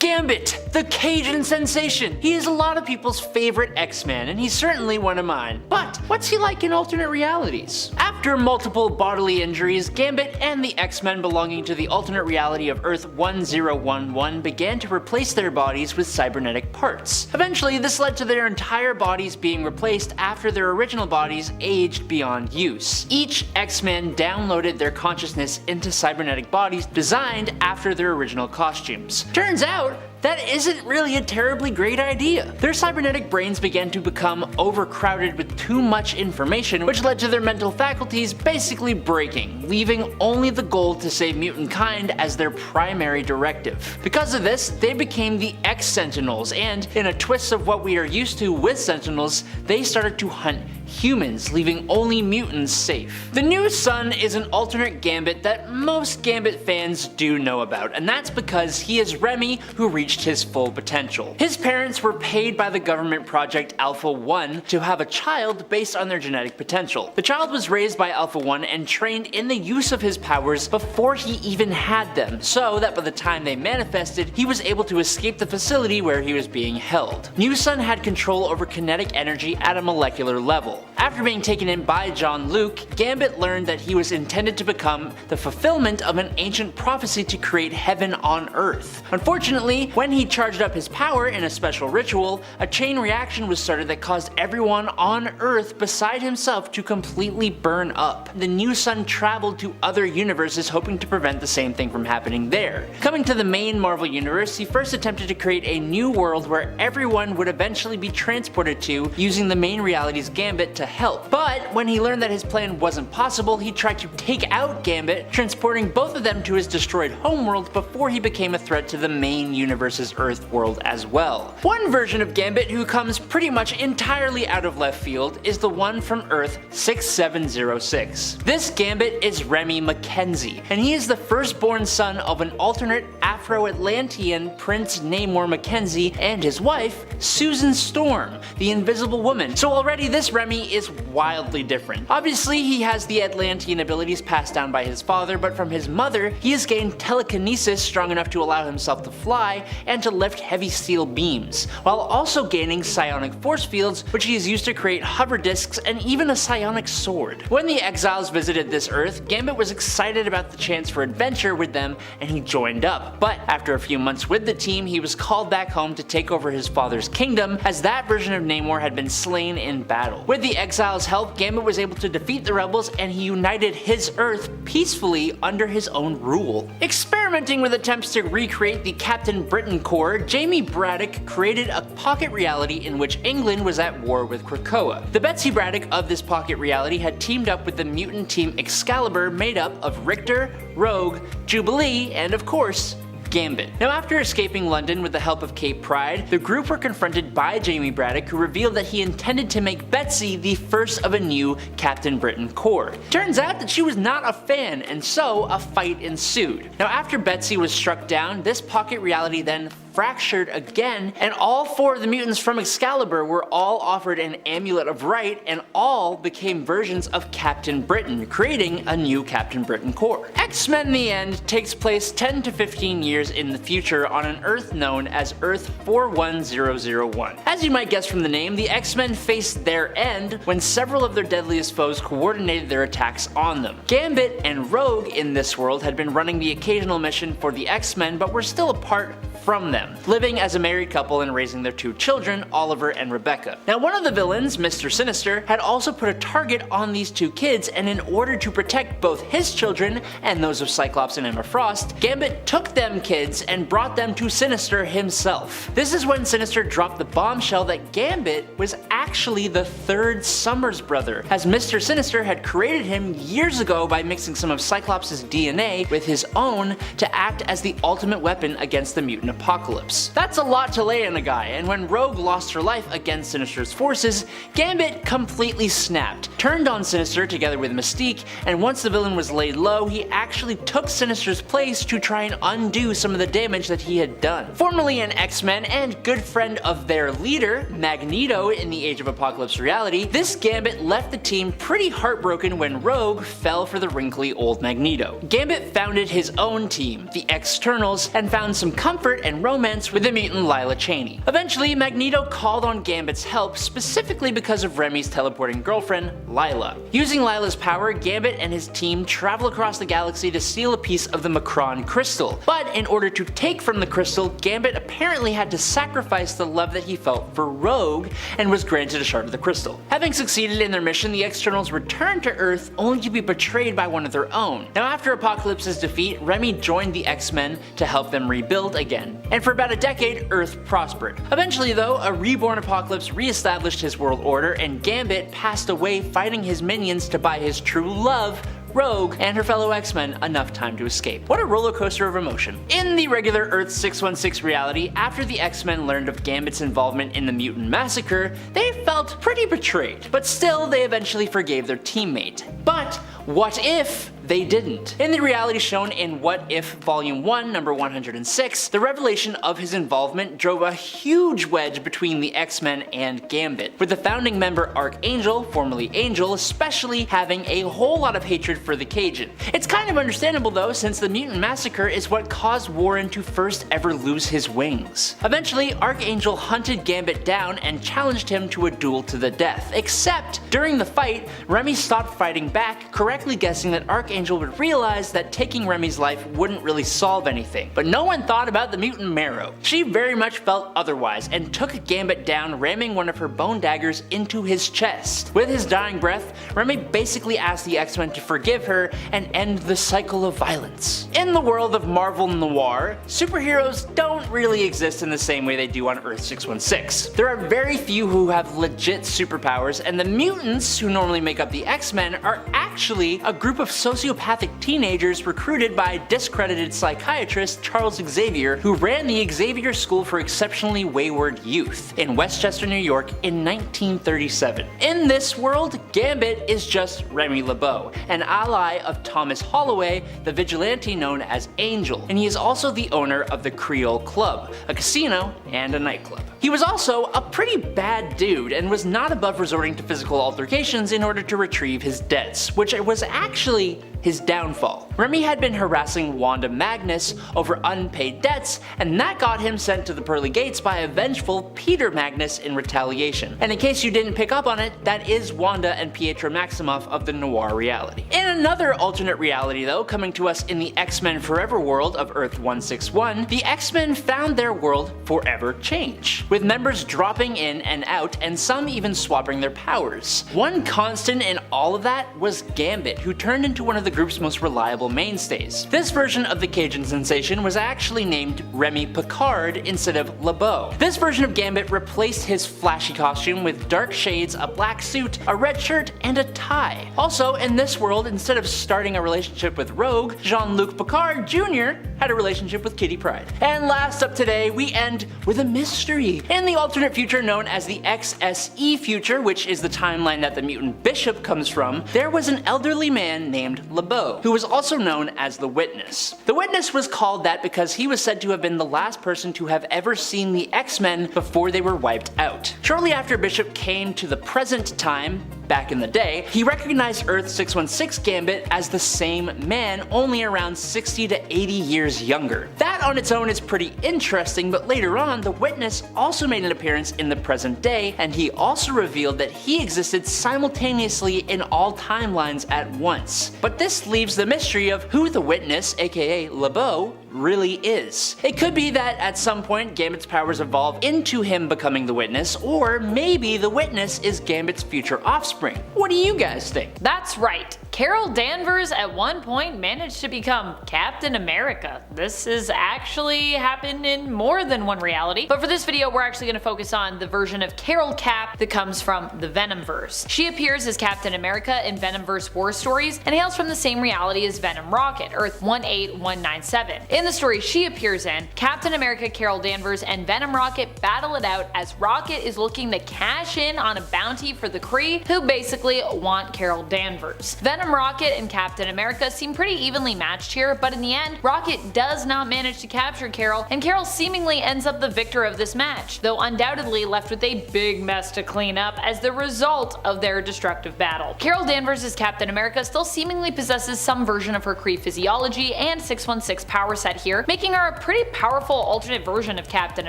Gambit, the Cajun sensation. He is a lot of people's favorite X-Man, and he's certainly one of mine. But what's he like in alternate realities? After multiple bodily injuries, Gambit and the X-Men belonging to the alternate reality of Earth 1011 began to replace their bodies with cybernetic parts. Eventually, this led to their entire bodies being replaced after their original bodies aged beyond use. Each X-Man downloaded their consciousness into cybernetic bodies designed after their original costumes. Turns out, that isn't really a terribly great idea. Their cybernetic brains began to become overcrowded with too much information, which led to their mental faculties basically breaking, leaving only the goal to save mutant kind as their primary directive. Because of this, they became the X-Sentinels, and in a twist of what we are used to with Sentinels, they started to hunt humans, leaving only mutants safe. The new Son is an alternate Gambit that most Gambit fans do know about, and that's because he is Remy who reached his full potential. His parents were paid by the government project Alpha 1 to have a child based on their genetic potential. The child was raised by Alpha 1 and trained in the use of his powers before he even had them, so that by the time they manifested, he was able to escape the facility where he was being held. New Son had control over kinetic energy at a molecular level. After being taken in by John Luke, Gambit learned that he was intended to become the fulfillment of an ancient prophecy to create heaven on Earth. Unfortunately, when he charged up his power in a special ritual, a chain reaction was started that caused everyone on Earth beside himself to completely burn up. The new Son traveled to other universes hoping to prevent the same thing from happening there. Coming to the main Marvel universe, he first attempted to create a new world where everyone would eventually be transported to using the main reality's Gambit to help. But when he learned that his plan wasn't possible, he tried to take out Gambit, transporting both of them to his destroyed homeworld before he became a threat to the main universe's Earth world as well. One version of Gambit who comes pretty much entirely out of left field is the one from Earth 6706. This Gambit is Remy Mackenzie, and he is the firstborn son of an alternate Afro-Atlantean Prince Namor Mackenzie and his wife, Susan Storm, the Invisible Woman. So already this Remy is wildly different. Obviously, he has the Atlantean abilities passed down by his father, but from his mother, he has gained telekinesis strong enough to allow himself to fly and to lift heavy steel beams, while also gaining psionic force fields, which he has used to create hover discs and even a psionic sword. When the exiles visited this Earth, Gambit was excited about the chance for adventure with them and he joined up, but after a few months with the team, he was called back home to take over his father's kingdom, as that version of Namor had been slain in battle. With the exiles' help, Gambit was able to defeat the rebels and he united his Earth peacefully under his own rule. Experimenting with attempts to recreate the Captain Britain Corps, Jamie Braddock created a pocket reality in which England was at war with Krakoa. The Betsy Braddock of this pocket reality had teamed up with the mutant team Excalibur, made up of Richter, Rogue, Jubilee, and of course, Gambit. Now, after escaping London with the help of Cape Pride, the group were confronted by Jamie Braddock, who revealed that he intended to make Betsy the first of a new Captain Britain Corps. Turns out that she was not a fan, and so a fight ensued. Now, after Betsy was struck down, this pocket reality then fractured again, and all four of the mutants from Excalibur were all offered an Amulet of Right, and all became versions of Captain Britain, creating a new Captain Britain Corps. X-Men: The End takes place 10 to 15 years in the future on an Earth known as Earth 41001. As you might guess from the name, the X-Men faced their end when several of their deadliest foes coordinated their attacks on them. Gambit and Rogue in this world had been running the occasional mission for the X-Men, but were still apart from them, living as a married couple and raising their two children, Oliver and Rebecca. Now, one of the villains, Mr. Sinister, had also put a target on these two kids, and in order to protect both his children and those of Cyclops and Emma Frost, Gambit took them kids and brought them to Sinister himself. This is when Sinister dropped the bombshell that Gambit was actually the third Summers brother, as Mr. Sinister had created him years ago by mixing some of Cyclops' DNA with his own to act as the ultimate weapon against the mutant apocalypse. That's a lot to lay on a guy, and when Rogue lost her life against Sinister's forces, Gambit completely snapped, turned on Sinister together with Mystique, and once the villain was laid low, he actually took Sinister's place to try and undo some of the damage that he had done. Formerly an X-Men and good friend of their leader, Magneto, in the Age of Apocalypse reality, this Gambit left the team pretty heartbroken when Rogue fell for the wrinkly old Magneto. Gambit founded his own team, the Externals, and found some comfort and romance with the mutant Lila Cheney. Eventually, Magneto called on Gambit's help specifically because of Remy's teleporting girlfriend, Lila. Using Lila's power, Gambit and his team travel across the galaxy to steal a piece of the Macron crystal. But in order to take from the crystal, Gambit apparently had to sacrifice the love that he felt for Rogue and was granted a shard of the crystal. Having succeeded in their mission, the Externals returned to Earth only to be betrayed by one of their own. Now, after Apocalypse's defeat, Remy joined the X-Men to help them rebuild again. And for about a decade, Earth prospered. Eventually though, a reborn Apocalypse re-established his world order, and Gambit passed away fighting his minions to buy his true love, Rogue, and her fellow X-Men enough time to escape. What a roller coaster of emotion. In the regular Earth 616 reality, after the X-Men learned of Gambit's involvement in the Mutant Massacre, they felt pretty betrayed. But still, they eventually forgave their teammate. But what if they didn't? In the reality shown in What If Volume 1, number 106, the revelation of his involvement drove a huge wedge between the X-Men and Gambit, with the founding member Archangel, formerly Angel, especially having a whole lot of hatred for the Cajun. It's kind of understandable though, since the Mutant Massacre is what caused Warren to first ever lose his wings. Eventually, Archangel hunted Gambit down and challenged him to a duel to the death, except during the fight, Remy stopped fighting back, correctly guessing that Archangel would realize that taking Remy's life wouldn't really solve anything. But no one thought about the mutant Marrow. She very much felt otherwise and took Gambit down, ramming one of her bone daggers into his chest. With his dying breath, Remy basically asked the X-Men to forgive her and end the cycle of violence. In the world of Marvel Noir, superheroes don't really exist in the same way they do on Earth 616. There are very few who have legit superpowers, and the mutants who normally make up the X-Men are actually a group of sociopathic teenagers recruited by discredited psychiatrist Charles Xavier, who ran the Xavier School for Exceptionally Wayward Youth in Westchester, New York in 1937. In this world, Gambit is just Remy LeBeau, an ally of Thomas Holloway, the vigilante known as Angel, and he is also the owner of the Creole Club, a casino and a nightclub. He was also a pretty bad dude and was not above resorting to physical altercations in order to retrieve his debts, which was actually his downfall. Remy had been harassing Wanda Magnus over unpaid debts, and that got him sent to the pearly gates by a vengeful Peter Magnus in retaliation. And in case you didn't pick up on it, that is Wanda and Pietro Maximoff of the Noir reality. In another alternate reality though, coming to us in the X-Men Forever world of Earth 161, the X-Men found their world forever change, with members dropping in and out and some even swapping their powers. One constant in all of that was Gambit, who turned into one of the group's most reliable mainstays. This version of the Cajun sensation was actually named Remy Picard instead of LeBeau. This version of Gambit replaced his flashy costume with dark shades, a black suit, a red shirt, and a tie. Also, in this world, instead of starting a relationship with Rogue, Jean-Luc Picard Jr. had a relationship with Kitty Pryde. And last up today, we end with a mystery. In the alternate future known as the XSE future, which is the timeline that the mutant Bishop comes from, there was an elderly man named LeBeau, who was also known as the Witness. The Witness was called that because he was said to have been the last person to have ever seen the X-Men before they were wiped out. Shortly after Bishop came to the present time, back in the day, he recognized Earth 616 Gambit as the same man, only around 60 to 80 years younger. That on its own is pretty interesting, but later on, the Witness also made an appearance in the present day, and he also revealed that he existed simultaneously in all timelines at once. But this leaves the mystery of who the Witness, aka LeBeau, really is. It could be that at some point Gambit's powers evolve into him becoming the Witness, or maybe the Witness is Gambit's future offspring. What do you guys think? That's right. Carol Danvers at one point managed to become Captain America. This has actually happened in more than one reality, but for this video we're actually going to focus on the version of Carol Cap that comes from the Venomverse. She appears as Captain America in Venomverse War Stories and hails from the same reality as Venom Rocket, Earth 18197. In the story she appears in, Captain America, Carol Danvers, and Venom Rocket battle it out as Rocket is looking to cash in on a bounty for the Kree, who basically want Carol Danvers. Venom Rocket and Captain America seem pretty evenly matched here, but in the end, Rocket does not manage to capture Carol, and Carol seemingly ends up the victor of this match, though undoubtedly left with a big mess to clean up as the result of their destructive battle. Carol Danvers as Captain America still seemingly possesses some version of her Kree physiology and 616 power set here, making her a pretty powerful alternate version of Captain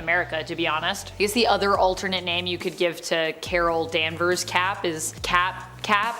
America, to be honest. I guess the other alternate name you could give to Carol Danvers' Cap is Cap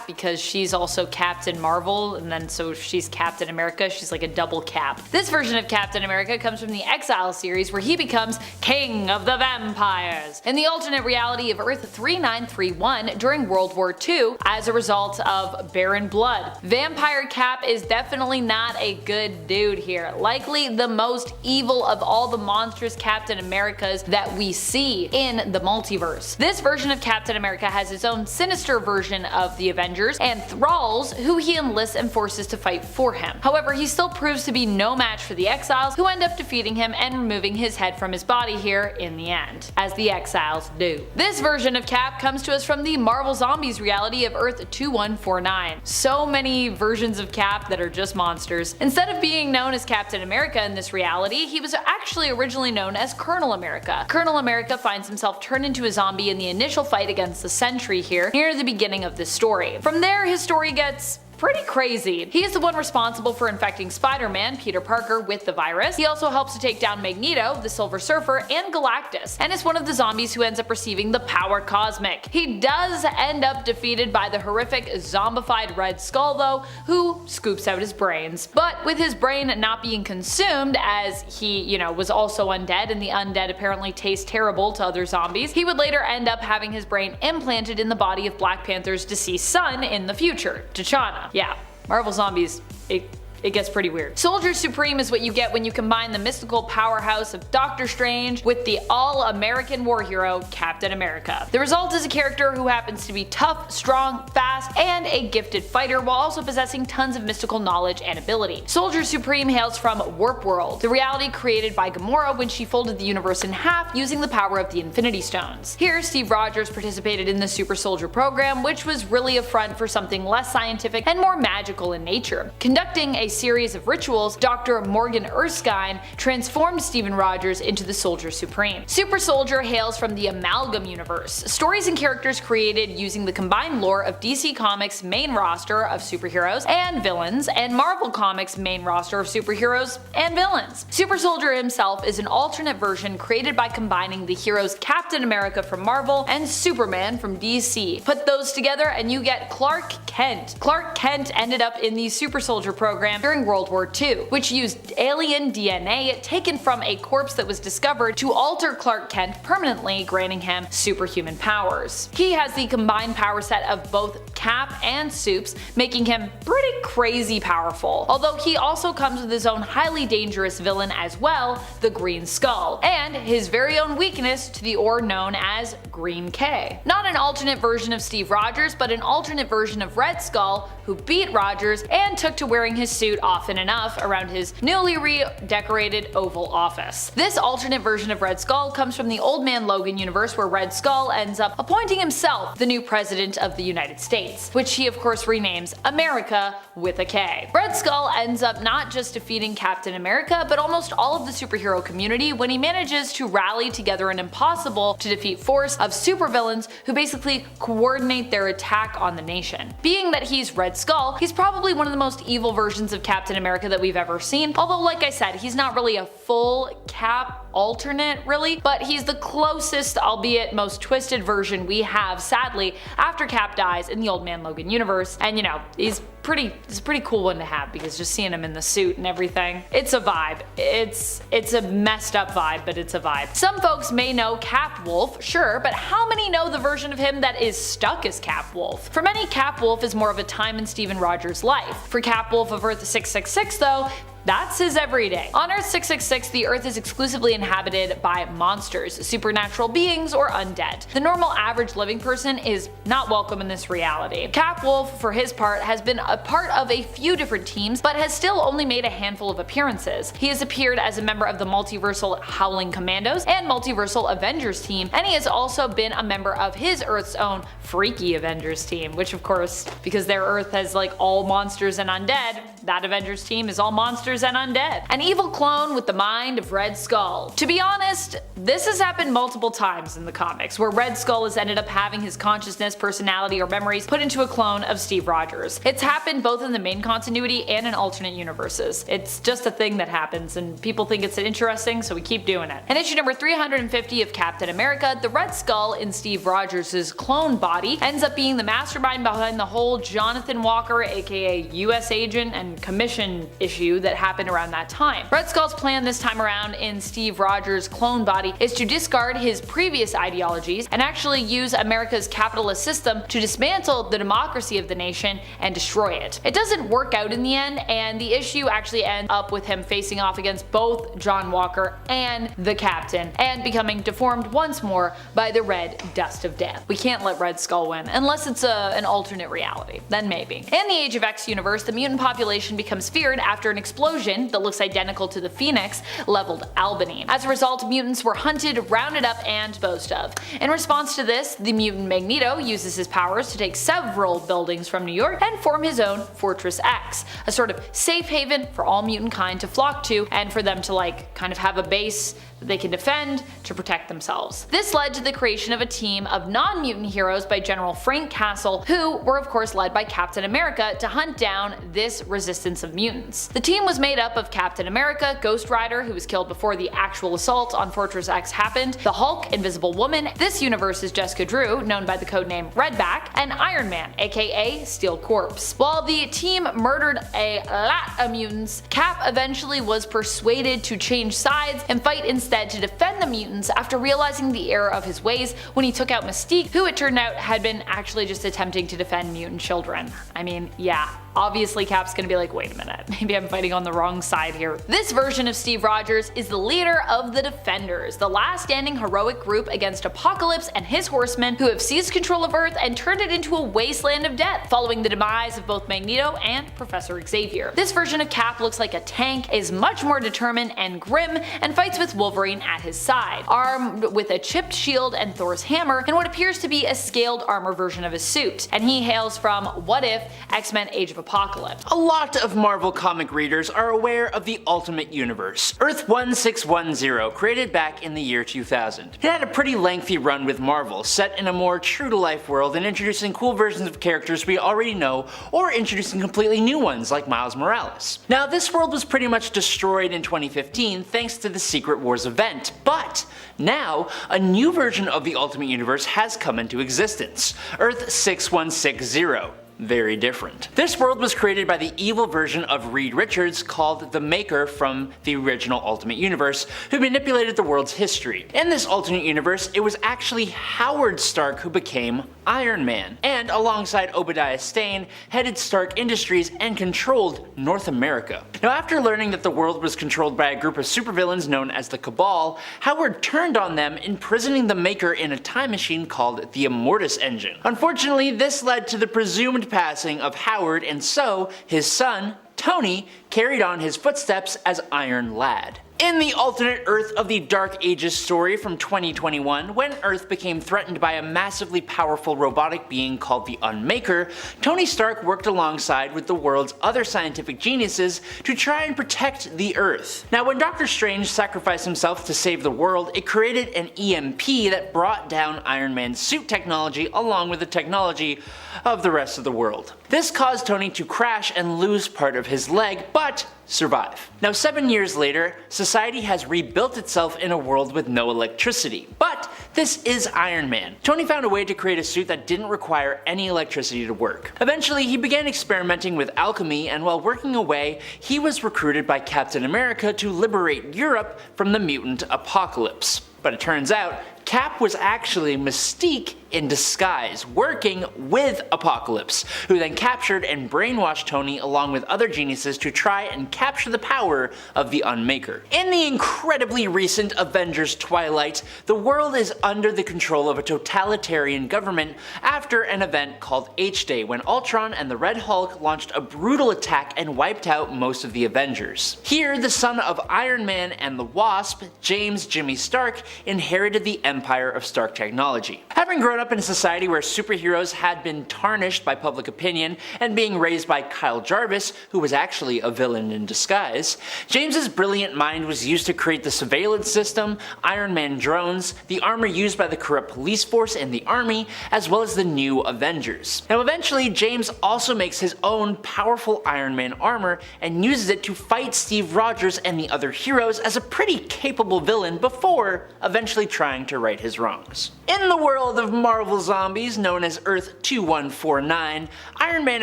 because she's also Captain Marvel, and then so if she's Captain America, she's like a double Cap. This version of Captain America comes from the Exile series where he becomes King of the Vampires in the alternate reality of Earth 3931 during World War II as a result of barren blood. Vampire Cap is definitely not a good dude here, likely the most evil of all the monstrous Captain Americas that we see in the multiverse. This version of Captain America has its own sinister version of the Avengers and thralls who he enlists and forces to fight for him. However, he still proves to be no match for the Exiles, who end up defeating him and removing his head from his body here in the end, as the Exiles do. This version of Cap comes to us from the Marvel Zombies reality of Earth 2149. So many versions of Cap that are just monsters. Instead of being known as Captain America in this reality, he was actually originally known as Colonel America. Colonel America finds himself turned into a zombie in the initial fight against the Sentry here near the beginning of this story. From there, his story gets pretty crazy. He is the one responsible for infecting Spider-Man, Peter Parker, with the virus. He also helps to take down Magneto, the Silver Surfer, and Galactus, and is one of the zombies who ends up receiving the power cosmic. He does end up defeated by the horrific zombified Red Skull though, who scoops out his brains. But with his brain not being consumed, as he, was also undead, and the undead apparently taste terrible to other zombies, he would later end up having his brain implanted in the body of Black Panther's deceased son in the future, T'Challa. Yeah, Marvel Zombies, it gets pretty weird. Soldier Supreme is what you get when you combine the mystical powerhouse of Doctor Strange with the all-American war hero Captain America. The result is a character who happens to be tough, strong, fast, and a gifted fighter while also possessing tons of mystical knowledge and ability. Soldier Supreme hails from Warp World, the reality created by Gamora when she folded the universe in half using the power of the Infinity Stones. Here, Steve Rogers participated in the Super Soldier program, which was really a front for something less scientific and more magical in nature. Conducting a series of rituals, Dr. Morgan Erskine transformed Steven Rogers into the Soldier Supreme. Super Soldier hails from the Amalgam universe, stories and characters created using the combined lore of DC Comics' main roster of superheroes and villains, and Marvel Comics' main roster of superheroes and villains. Super Soldier himself is an alternate version created by combining the heroes Captain America from Marvel and Superman from DC. Put those together and you get Clark Kent. Clark Kent ended up in the Super Soldier program during World War II, which used alien DNA taken from a corpse that was discovered to alter Clark Kent permanently, granting him superhuman powers. He has the combined power set of both Cap and Supes, making him pretty crazy powerful, although he also comes with his own highly dangerous villain as well, the Green Skull, and his very own weakness to the ore known as Green K. Not an alternate version of Steve Rogers, but an alternate version of Red Skull, who beat Rogers and took to wearing his suit often enough around his newly redecorated Oval Office. This alternate version of Red Skull comes from the Old Man Logan universe, where Red Skull ends up appointing himself the new president of the United States, which he of course renames America with a K. Red Skull ends up not just defeating Captain America, but almost all of the superhero community when he manages to rally together an impossible to defeat force of supervillains who basically coordinate their attack on the nation. Being that he's Red Skull, he's probably one of the most evil versions of Captain America that we've ever seen, although like I said, he's not really a full Cap alternate really, but he's the closest, albeit most twisted version we have, sadly, after Cap dies in the Old Man Logan universe, and it's a pretty cool one to have, because just seeing him in the suit and everything, it's a vibe. It's a messed up vibe, but it's a vibe. Some folks may know Capwolf, sure, but how many know the version of him that is stuck as Capwolf? For many, Capwolf is more of a time in Steven Rogers' life. For Capwolf of Earth 666 though, that's his everyday. On Earth 666, the Earth is exclusively inhabited by monsters, supernatural beings, or undead. The normal average living person is not welcome in this reality. Capwolf, for his part, has been a part of a few different teams, but has still only made a handful of appearances. He has appeared as a member of the Multiversal Howling Commandos and Multiversal Avengers team, and he has also been a member of his Earth's own Freaky Avengers team, which of course, because their Earth has like all monsters and undead, that Avengers team is all monsters creatures and undead. An evil clone with the mind of Red Skull. To be honest, this has happened multiple times in the comics, where Red Skull has ended up having his consciousness, personality, or memories put into a clone of Steve Rogers. It's happened both in the main continuity and in alternate universes. It's just a thing that happens, and people think it's interesting, so we keep doing it. In issue number 350 of Captain America, the Red Skull in Steve Rogers' clone body ends up being the mastermind behind the whole Jonathan Walker, aka US agent and commission issue that happened around that time. Red Skull's plan this time around in Steve Rogers' clone body is to discard his previous ideologies and actually use America's capitalist system to dismantle the democracy of the nation and destroy it. It doesn't work out in the end, and the issue actually ends up with him facing off against both John Walker and the Captain, and becoming deformed once more by the red dust of death. We can't let Red Skull win, unless it's an alternate reality. Then maybe. In the Age of X universe, the mutant population becomes feared after an explosion that looks identical to the Phoenix leveled Albany. As a result, mutants were hunted, rounded up, and disposed of. In response to this, the mutant Magneto uses his powers to take several buildings from New York and form his own Fortress X, a sort of safe haven for all mutant kind to flock to, and for them to kind of have a base that they can defend to protect themselves. This led to the creation of a team of non-mutant heroes by General Frank Castle, who were of course led by Captain America to hunt down this resistance of mutants. The team was made up of Captain America, Ghost Rider, who was killed before the actual assault on Fortress X happened, the Hulk, Invisible Woman, this universe's Jessica Drew, known by the codename Redback, and Iron Man, aka Steel Corpse. While the team murdered a lot of mutants, Cap eventually was persuaded to change sides and fight instead to defend the mutants after realizing the error of his ways when he took out Mystique, who it turned out had been actually just attempting to defend mutant children. I mean, yeah. Obviously Cap's gonna be like, wait a minute, maybe I'm fighting on the wrong side here. This version of Steve Rogers is the leader of the Defenders, the last standing heroic group against Apocalypse and his horsemen, who have seized control of Earth and turned it into a wasteland of death following the demise of both Magneto and Professor Xavier. This version of Cap looks like a tank, is much more determined and grim, and fights with Wolverine at his side, armed with a chipped shield and Thor's hammer in what appears to be a scaled armor version of his suit, and he hails from What If? X-Men Age of Apocalypse. A lot of Marvel comic readers are aware of the Ultimate Universe, Earth 1610, created back in the year 2000. It had a pretty lengthy run with Marvel, set in a more true-to-life world and introducing cool versions of characters we already know, or introducing completely new ones like Miles Morales. Now, this world was pretty much destroyed in 2015 thanks to the Secret Wars event, but now a new version of the Ultimate Universe has come into existence, Earth 6160. Very different. This world was created by the evil version of Reed Richards called the Maker from the original Ultimate Universe, who manipulated the world's history. In this alternate universe, it was actually Howard Stark who became Iron Man, and alongside Obadiah Stane, headed Stark Industries and controlled North America. Now, after learning that the world was controlled by a group of supervillains known as the Cabal, Howard turned on them, imprisoning the Maker in a time machine called the Immortus Engine. Unfortunately, this led to the presumed passing of Howard, and so his son, Tony, carried on his footsteps as Iron Lad. In the alternate Earth of the Dark Ages story from 2021, when Earth became threatened by a massively powerful robotic being called the Unmaker, Tony Stark worked alongside with the world's other scientific geniuses to try and protect the Earth. Now, when Doctor Strange sacrificed himself to save the world, it created an EMP that brought down Iron Man's suit technology along with the technology of the rest of the world. This caused Tony to crash and lose part of his leg, but survive. Now, 7 years later, society has rebuilt itself in a world with no electricity. But this is Iron Man. Tony found a way to create a suit that didn't require any electricity to work. Eventually, he began experimenting with alchemy, and while working away, he was recruited by Captain America to liberate Europe from the mutant apocalypse. But it turns out, Cap was actually Mystique in disguise, working with Apocalypse, who then captured and brainwashed Tony along with other geniuses to try and capture the power of the Unmaker. In the incredibly recent Avengers Twilight, the world is under the control of a totalitarian government after an event called H-Day, when Ultron and the Red Hulk launched a brutal attack and wiped out most of the Avengers. Here, the son of Iron Man and the Wasp, James Jimmy Stark, inherited the empire of Stark technology. Having grown up in a society where superheroes had been tarnished by public opinion and being raised by Kyle Jarvis, who was actually a villain in disguise, James's brilliant mind was used to create the surveillance system, Iron Man drones, the armor used by the corrupt police force and the army, as well as the new Avengers. Now eventually, James also makes his own powerful Iron Man armor and uses it to fight Steve Rogers and the other heroes as a pretty capable villain before eventually trying to right his wrongs. In the world of Marvel zombies known as Earth 2149, Iron Man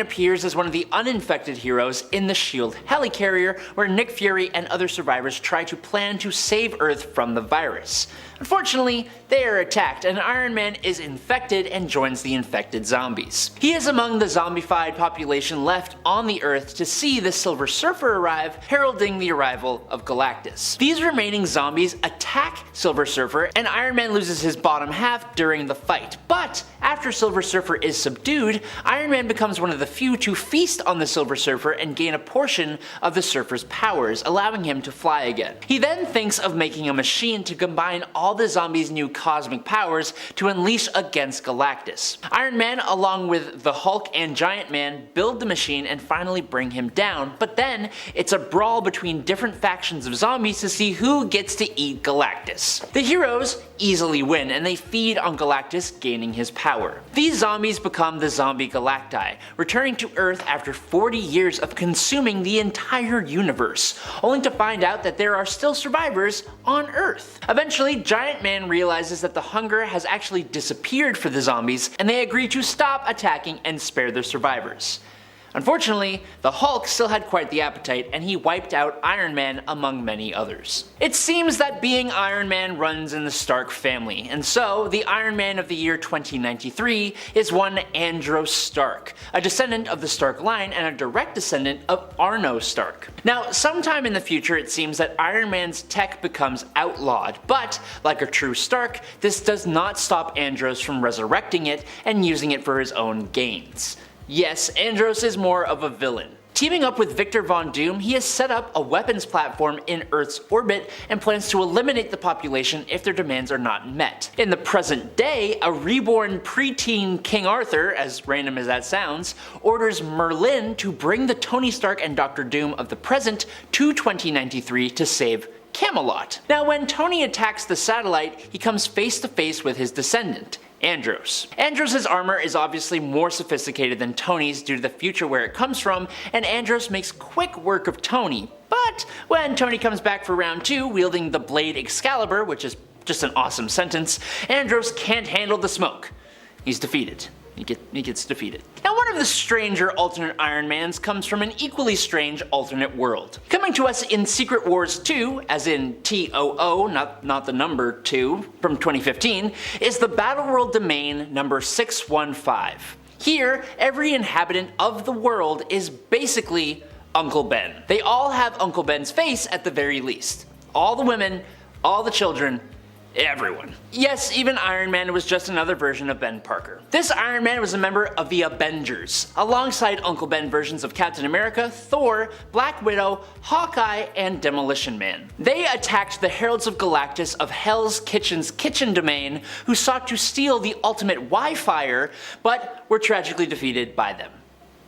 appears as one of the uninfected heroes in the S.H.I.E.L.D. helicarrier, where Nick Fury and other survivors try to plan to save Earth from the virus. Unfortunately, they are attacked and Iron Man is infected and joins the infected zombies. He is among the zombified population left on the Earth to see the Silver Surfer arrive, heralding the arrival of Galactus. These remaining zombies attack Silver Surfer and Iron Man loses his bottom half during the fight, but after Silver Surfer is subdued, Iron Man becomes one of the few to feast on the Silver Surfer and gain a portion of the Surfer's powers, allowing him to fly again. He then thinks of making a machine to combine all the zombies' new cosmic powers to unleash against Galactus. Iron Man, along with the Hulk and Giant Man, build the machine and finally bring him down, but then it's a brawl between different factions of zombies to see who gets to eat Galactus. The heroes easily win and they feed on Galactus, gaining his power. These zombies become the Zombie Galacti, returning to Earth after 40 years of consuming the entire universe, only to find out that there are still survivors on Earth. Eventually, Giant Man realizes that the hunger has actually disappeared for the zombies, and they agree to stop attacking and spare their survivors. Unfortunately, the Hulk still had quite the appetite and he wiped out Iron Man among many others. It seems that being Iron Man runs in the Stark family, and so the Iron Man of the year 2093 is one Andros Stark, a descendant of the Stark line and a direct descendant of Arno Stark. Now, sometime in the future it seems that Iron Man's tech becomes outlawed, but like a true Stark, this does not stop Andros from resurrecting it and using it for his own gains. Yes, Andros is more of a villain. Teaming up with Victor Von Doom, he has set up a weapons platform in Earth's orbit and plans to eliminate the population if their demands are not met. In the present day, a reborn preteen King Arthur, as random as that sounds, orders Merlin to bring the Tony Stark and Dr. Doom of the present to 2093 to save Camelot. Now, when Tony attacks the satellite, he comes face to face with his descendant, Andros. Andros' armor is obviously more sophisticated than Tony's due to the future where it comes from, and Andros makes quick work of Tony. But when Tony comes back for round 2 wielding the blade Excalibur, which is just an awesome sentence, Andros can't handle the smoke. He's defeated. He gets defeated. Now, one of the stranger alternate Iron Mans comes from an equally strange alternate world. Coming to us in Secret Wars 2, as in TOO, not the number 2, from 2015, is the Battleworld domain number 615. Here, every inhabitant of the world is basically Uncle Ben. They all have Uncle Ben's face at the very least. All the women, all the children, everyone. Yes, even Iron Man was just another version of Ben Parker. This Iron Man was a member of the Avengers, alongside Uncle Ben versions of Captain America, Thor, Black Widow, Hawkeye, and Demolition Man. They attacked the Heralds of Galactus of Hell's Kitchen's kitchen domain, who sought to steal the ultimate Wi-Fi, but were tragically defeated by them.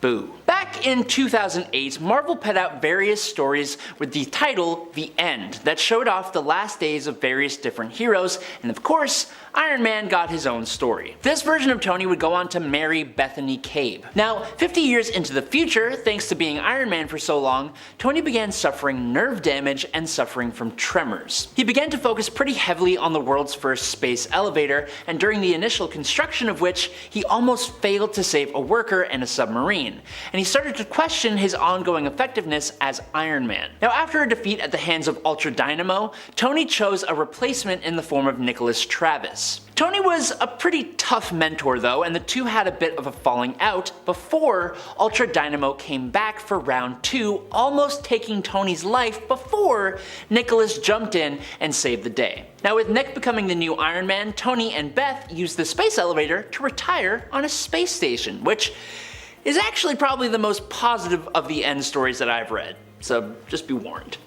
Boo. Back in 2008, Marvel put out various stories with the title The End that showed off the last days of various different heroes, and of course, Iron Man got his own story. This version of Tony would go on to marry Bethany Cabe. Now, 50 years into the future, thanks to being Iron Man for so long, Tony began suffering nerve damage and suffering from tremors. He began to focus pretty heavily on the world's first space elevator, and during the initial construction of which, he almost failed to save a worker and a submarine, and he started to question his ongoing effectiveness as Iron Man. Now, after a defeat at the hands of Ultra Dynamo, Tony chose a replacement in the form of Nicholas Travis. Tony was a pretty tough mentor though, and the two had a bit of a falling out before Ultra Dynamo came back for round 2, almost taking Tony's life before Nicholas jumped in and saved the day. Now, with Nick becoming the new Iron Man, Tony and Beth used the space elevator to retire on a space station, which is actually probably the most positive of the end stories that I've read, so just be warned.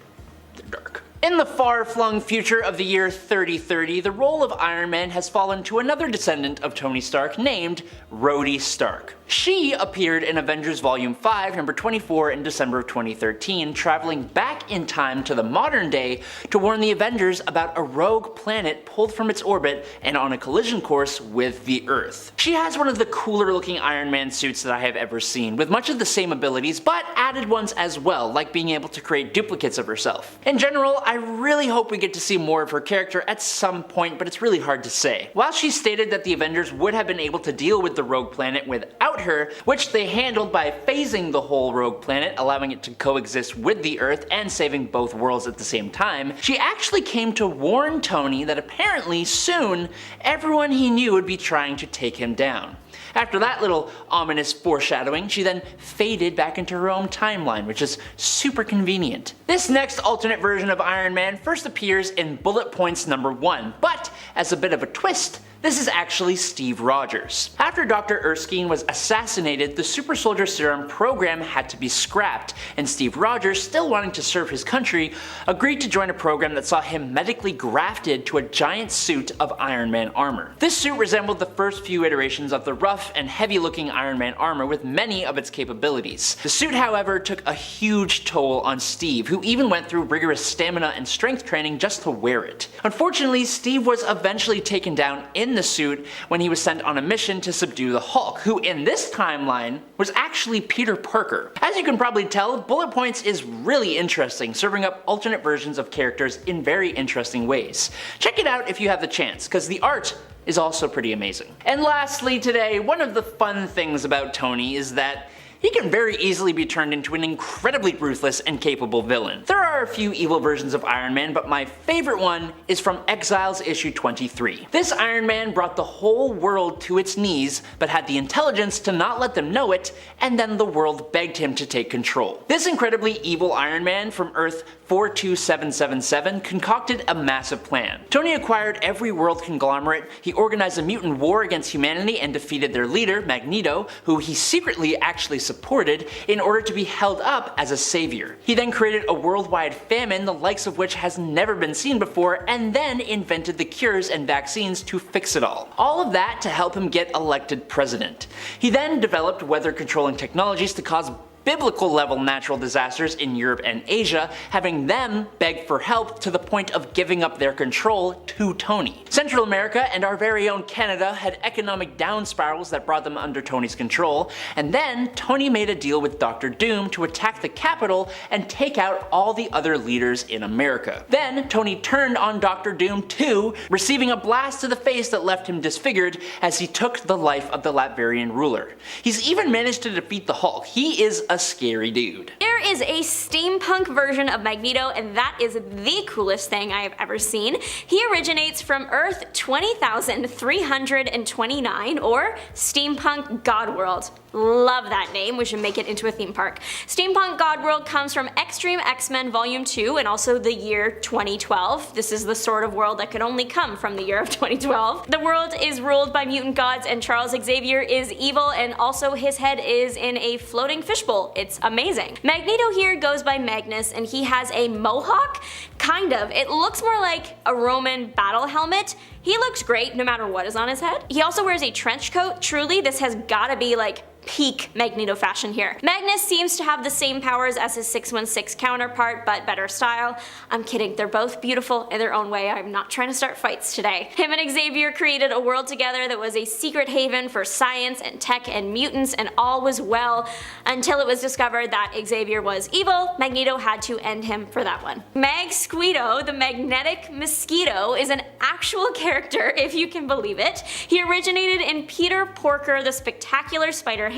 They're dark. In the far-flung future of the year 3030, the role of Iron Man has fallen to another descendant of Tony Stark named Rorie Stark. She appeared in Avengers Volume 5, number 24 in December of 2013, traveling back in time to the modern day to warn the Avengers about a rogue planet pulled from its orbit and on a collision course with the Earth. She has one of the cooler looking Iron Man suits that I have ever seen, with much of the same abilities, but added ones as well, like being able to create duplicates of herself. In general, I really hope we get to see more of her character at some point, but it's really hard to say. While she stated that the Avengers would have been able to deal with the rogue planet without her, which they handled by phasing the whole rogue planet, allowing it to coexist with the Earth and saving both worlds at the same time, she actually came to warn Tony that apparently soon everyone he knew would be trying to take him down. After that little ominous foreshadowing, she then faded back into her own timeline, which is super convenient. This next alternate version of Iron Man first appears in Bullet Points number 1, but as a bit of a twist, this is actually Steve Rogers. After Dr. Erskine was assassinated, the Super Soldier Serum program had to be scrapped, and Steve Rogers, still wanting to serve his country, agreed to join a program that saw him medically grafted to a giant suit of Iron Man armor. This suit resembled the first few iterations of the rough and heavy looking Iron Man armor with many of its capabilities. The suit, however, took a huge toll on Steve, who even went through rigorous stamina and strength training just to wear it. Unfortunately, Steve was eventually taken down in the suit when he was sent on a mission to subdue the Hulk, who in this timeline was actually Peter Parker. As you can probably tell, Bullet Points is really interesting, serving up alternate versions of characters in very interesting ways. Check it out if you have the chance, because the art is also pretty amazing. And lastly today, one of the fun things about Tony is that he can very easily be turned into an incredibly ruthless and capable villain. There are a few evil versions of Iron Man, but my favorite one is from Exiles issue 23. This Iron Man brought the whole world to its knees, but had the intelligence to not let them know it, and then the world begged him to take control. This incredibly evil Iron Man from Earth 42777 concocted a massive plan. Tony acquired every world conglomerate, he organized a mutant war against humanity and defeated their leader, Magneto, who he secretly actually supported, in order to be held up as a savior. He then created a worldwide famine, the likes of which has never been seen before, and then invented the cures and vaccines to fix it all. All of that to help him get elected president. He then developed weather controlling technologies to cause biblical level natural disasters in Europe and Asia, having them beg for help to the point of giving up their control to Tony. Central America and our very own Canada had economic down spirals that brought them under Tony's control, and then Tony made a deal with Dr. Doom to attack the capital and take out all the other leaders in America. Then Tony turned on Dr. Doom too, receiving a blast to the face that left him disfigured as he took the life of the Latvian ruler. He's even managed to defeat the Hulk. He is a scary dude. There is a steampunk version of Magneto, and that is the coolest thing I have ever seen. He originates from Earth 20,329, or Steampunk Godworld. Love that name, we should make it into a theme park. Steampunk Godworld comes from Extreme X-Men Volume 2 and also the year 2012. This is the sort of world that could only come from the year of 2012. The world is ruled by mutant gods, and Charles Xavier is evil, and also his head is in a floating fishbowl. It's amazing. Magneto here goes by Magnus, and he has a mohawk? Kind of. It looks more like a Roman battle helmet. He looks great no matter what is on his head. He also wears a trench coat. Truly, this has gotta be like peak Magneto fashion here. Magnus seems to have the same powers as his 616 counterpart, but better style. I'm kidding, they're both beautiful in their own way. I'm not trying to start fights today. Him and Xavier created a world together that was a secret haven for science and tech and mutants, and all was well until it was discovered that Xavier was evil. Magneto had to end him for that one. Magskito, the magnetic mosquito, is an actual character, if you can believe it. He originated in Peter Porker, the Spectacular Spider-Ham,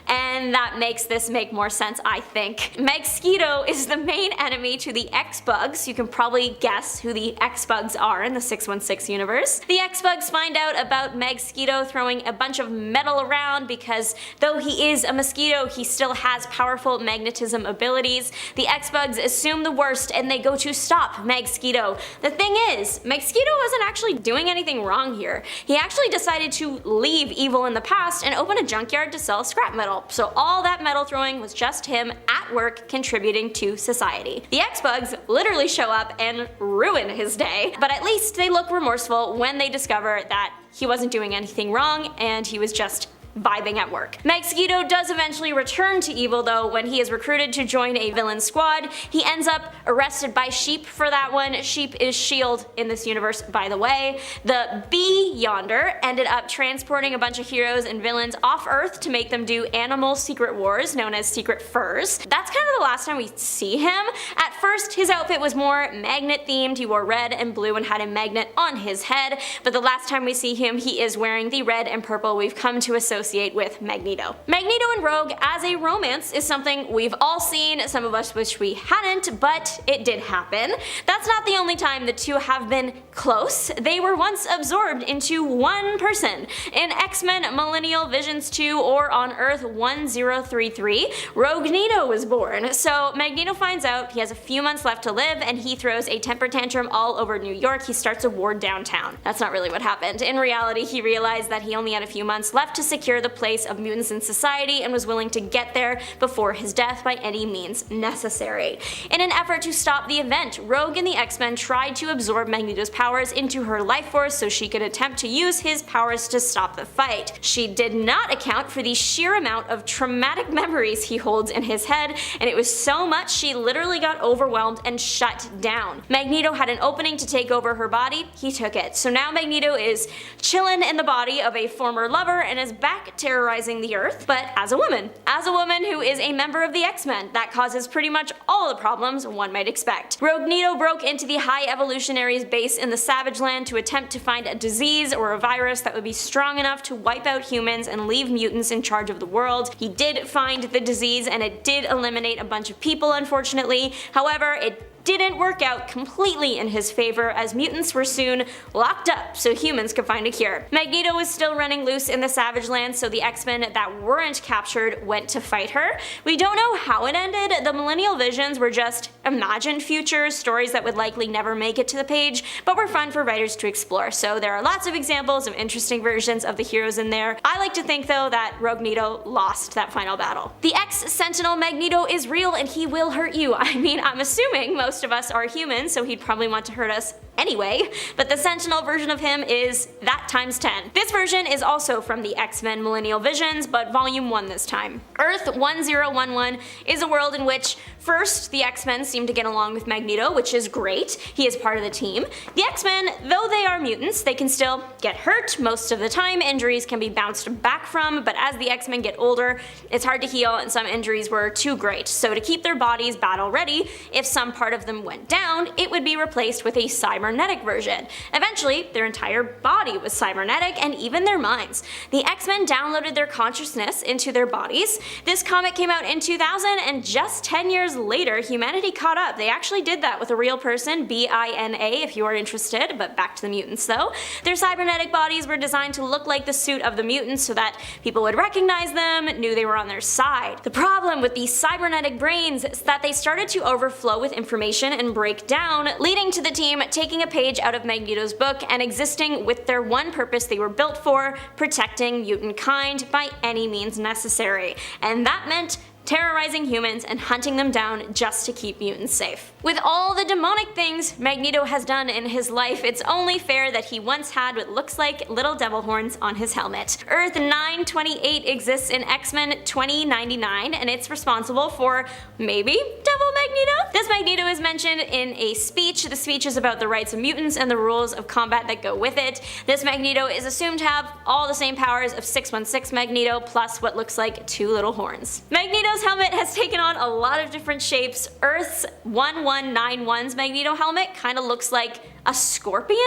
and that makes this make more sense, I think. Magskito is the main enemy to the X-Bugs. You can probably guess who the X-Bugs are in the 616 universe. The X-Bugs find out about Magskito throwing a bunch of metal around because though he is a mosquito, he still has powerful magnetism abilities. The X-Bugs assume the worst and they go to stop Magskito. The thing is, Magskito wasn't actually doing anything wrong here. He actually decided to leave evil in the past and open a junkyard to sell scrap metal. So all that metal throwing was just him at work contributing to society. The X-Bugs literally show up and ruin his day, but at least they look remorseful when they discover that he wasn't doing anything wrong and he was just vibing at work. Magskito does eventually return to evil though when he is recruited to join a villain squad. He ends up arrested by Sheep for that one. Sheep is S.H.I.E.L.D. in this universe, by the way. The Bee yonder ended up transporting a bunch of heroes and villains off Earth to make them do animal secret wars known as Secret Furs. That's kind of the last time we see him. At first his outfit was more magnet themed. He wore red and blue and had a magnet on his head, but the last time we see him he is wearing the red and purple we've come to associate with Magneto. Magneto and Rogue as a romance is something we've all seen, some of us wish we hadn't, but it did happen. That's not the only time the two have been close. They were once absorbed into one person. In X-Men Millennial Visions 2 or on Earth 1033, Roguenito was born. So Magneto finds out he has a few months left to live and he throws a temper tantrum all over New York. He starts a war downtown. That's not really what happened. In reality, he realized that he only had a few months left to secure the place of mutants in society and was willing to get there before his death by any means necessary. In an effort to stop the event, Rogue and the X-Men tried to absorb Magneto's powers into her life force so she could attempt to use his powers to stop the fight. She did not account for the sheer amount of traumatic memories he holds in his head, and it was so much she literally got overwhelmed and shut down. Magneto had an opening to take over her body, he took it. So now Magneto is chillin' in the body of a former lover and is back terrorizing the Earth, but as a woman. As a woman who is a member of the X-Men, that causes pretty much all the problems one might expect. Roguenito broke into the High Evolutionaries base in the Savage Land to attempt to find a disease or a virus that would be strong enough to wipe out humans and leave mutants in charge of the world. He did find the disease and it did eliminate a bunch of people, unfortunately. However, it didn't work out completely in his favor as mutants were soon locked up so humans could find a cure. Magneto was still running loose in the Savage Land, so the X-Men that weren't captured went to fight her. We don't know how it ended. The Millennial Visions were just imagined futures, stories that would likely never make it to the page, but were fun for writers to explore, so there are lots of examples of interesting versions of the heroes in there. I like to think though that Roguenito lost that final battle. The Sentinel Magneto is real and he will hurt you. I mean, I'm assuming most of us are human, so he'd probably want to hurt us anyway, but the Sentinel version of him is that times 10. This version is also from the X-Men Millennial Visions, but volume 1 this time. Earth 1011 is a world in which first the X-Men seem to get along with Magneto, which is great. He is part of the team. The X-Men, though they are mutants, they can still get hurt most of the time. Injuries can be bounced back from, but as the X-Men get older, it's hard to heal and some injuries were too great. So to keep their bodies battle ready, if some part of them went down, it would be replaced with a cybernetic version. Eventually, their entire body was cybernetic and even their minds. The X-Men downloaded their consciousness into their bodies. This comic came out in 2000 and just 10 years later, humanity caught up. They actually did that with a real person, B-I-N-A if you are interested, but back to the mutants though. Their cybernetic bodies were designed to look like the suit of the mutants so that people would recognize them, knew they were on their side. The problem with these cybernetic brains is that they started to overflow with information and break down, leading to the team taking a page out of Magneto's book and existing with their one purpose they were built for, protecting mutant kind by any means necessary. And that meant terrorizing humans and hunting them down just to keep mutants safe. With all the demonic things Magneto has done in his life, it's only fair that he once had what looks like little devil horns on his helmet. Earth 928 exists in X-Men 2099 and it's responsible for maybe Devil Magneto? This Magneto is mentioned in a speech. The speech is about the rights of mutants and the rules of combat that go with it. This Magneto is assumed to have all the same powers of 616 Magneto plus what looks like 2 little horns. Magneto's helmet has taken on a lot of different shapes. Earth's 1191's Magneto helmet kind of looks like a scorpion?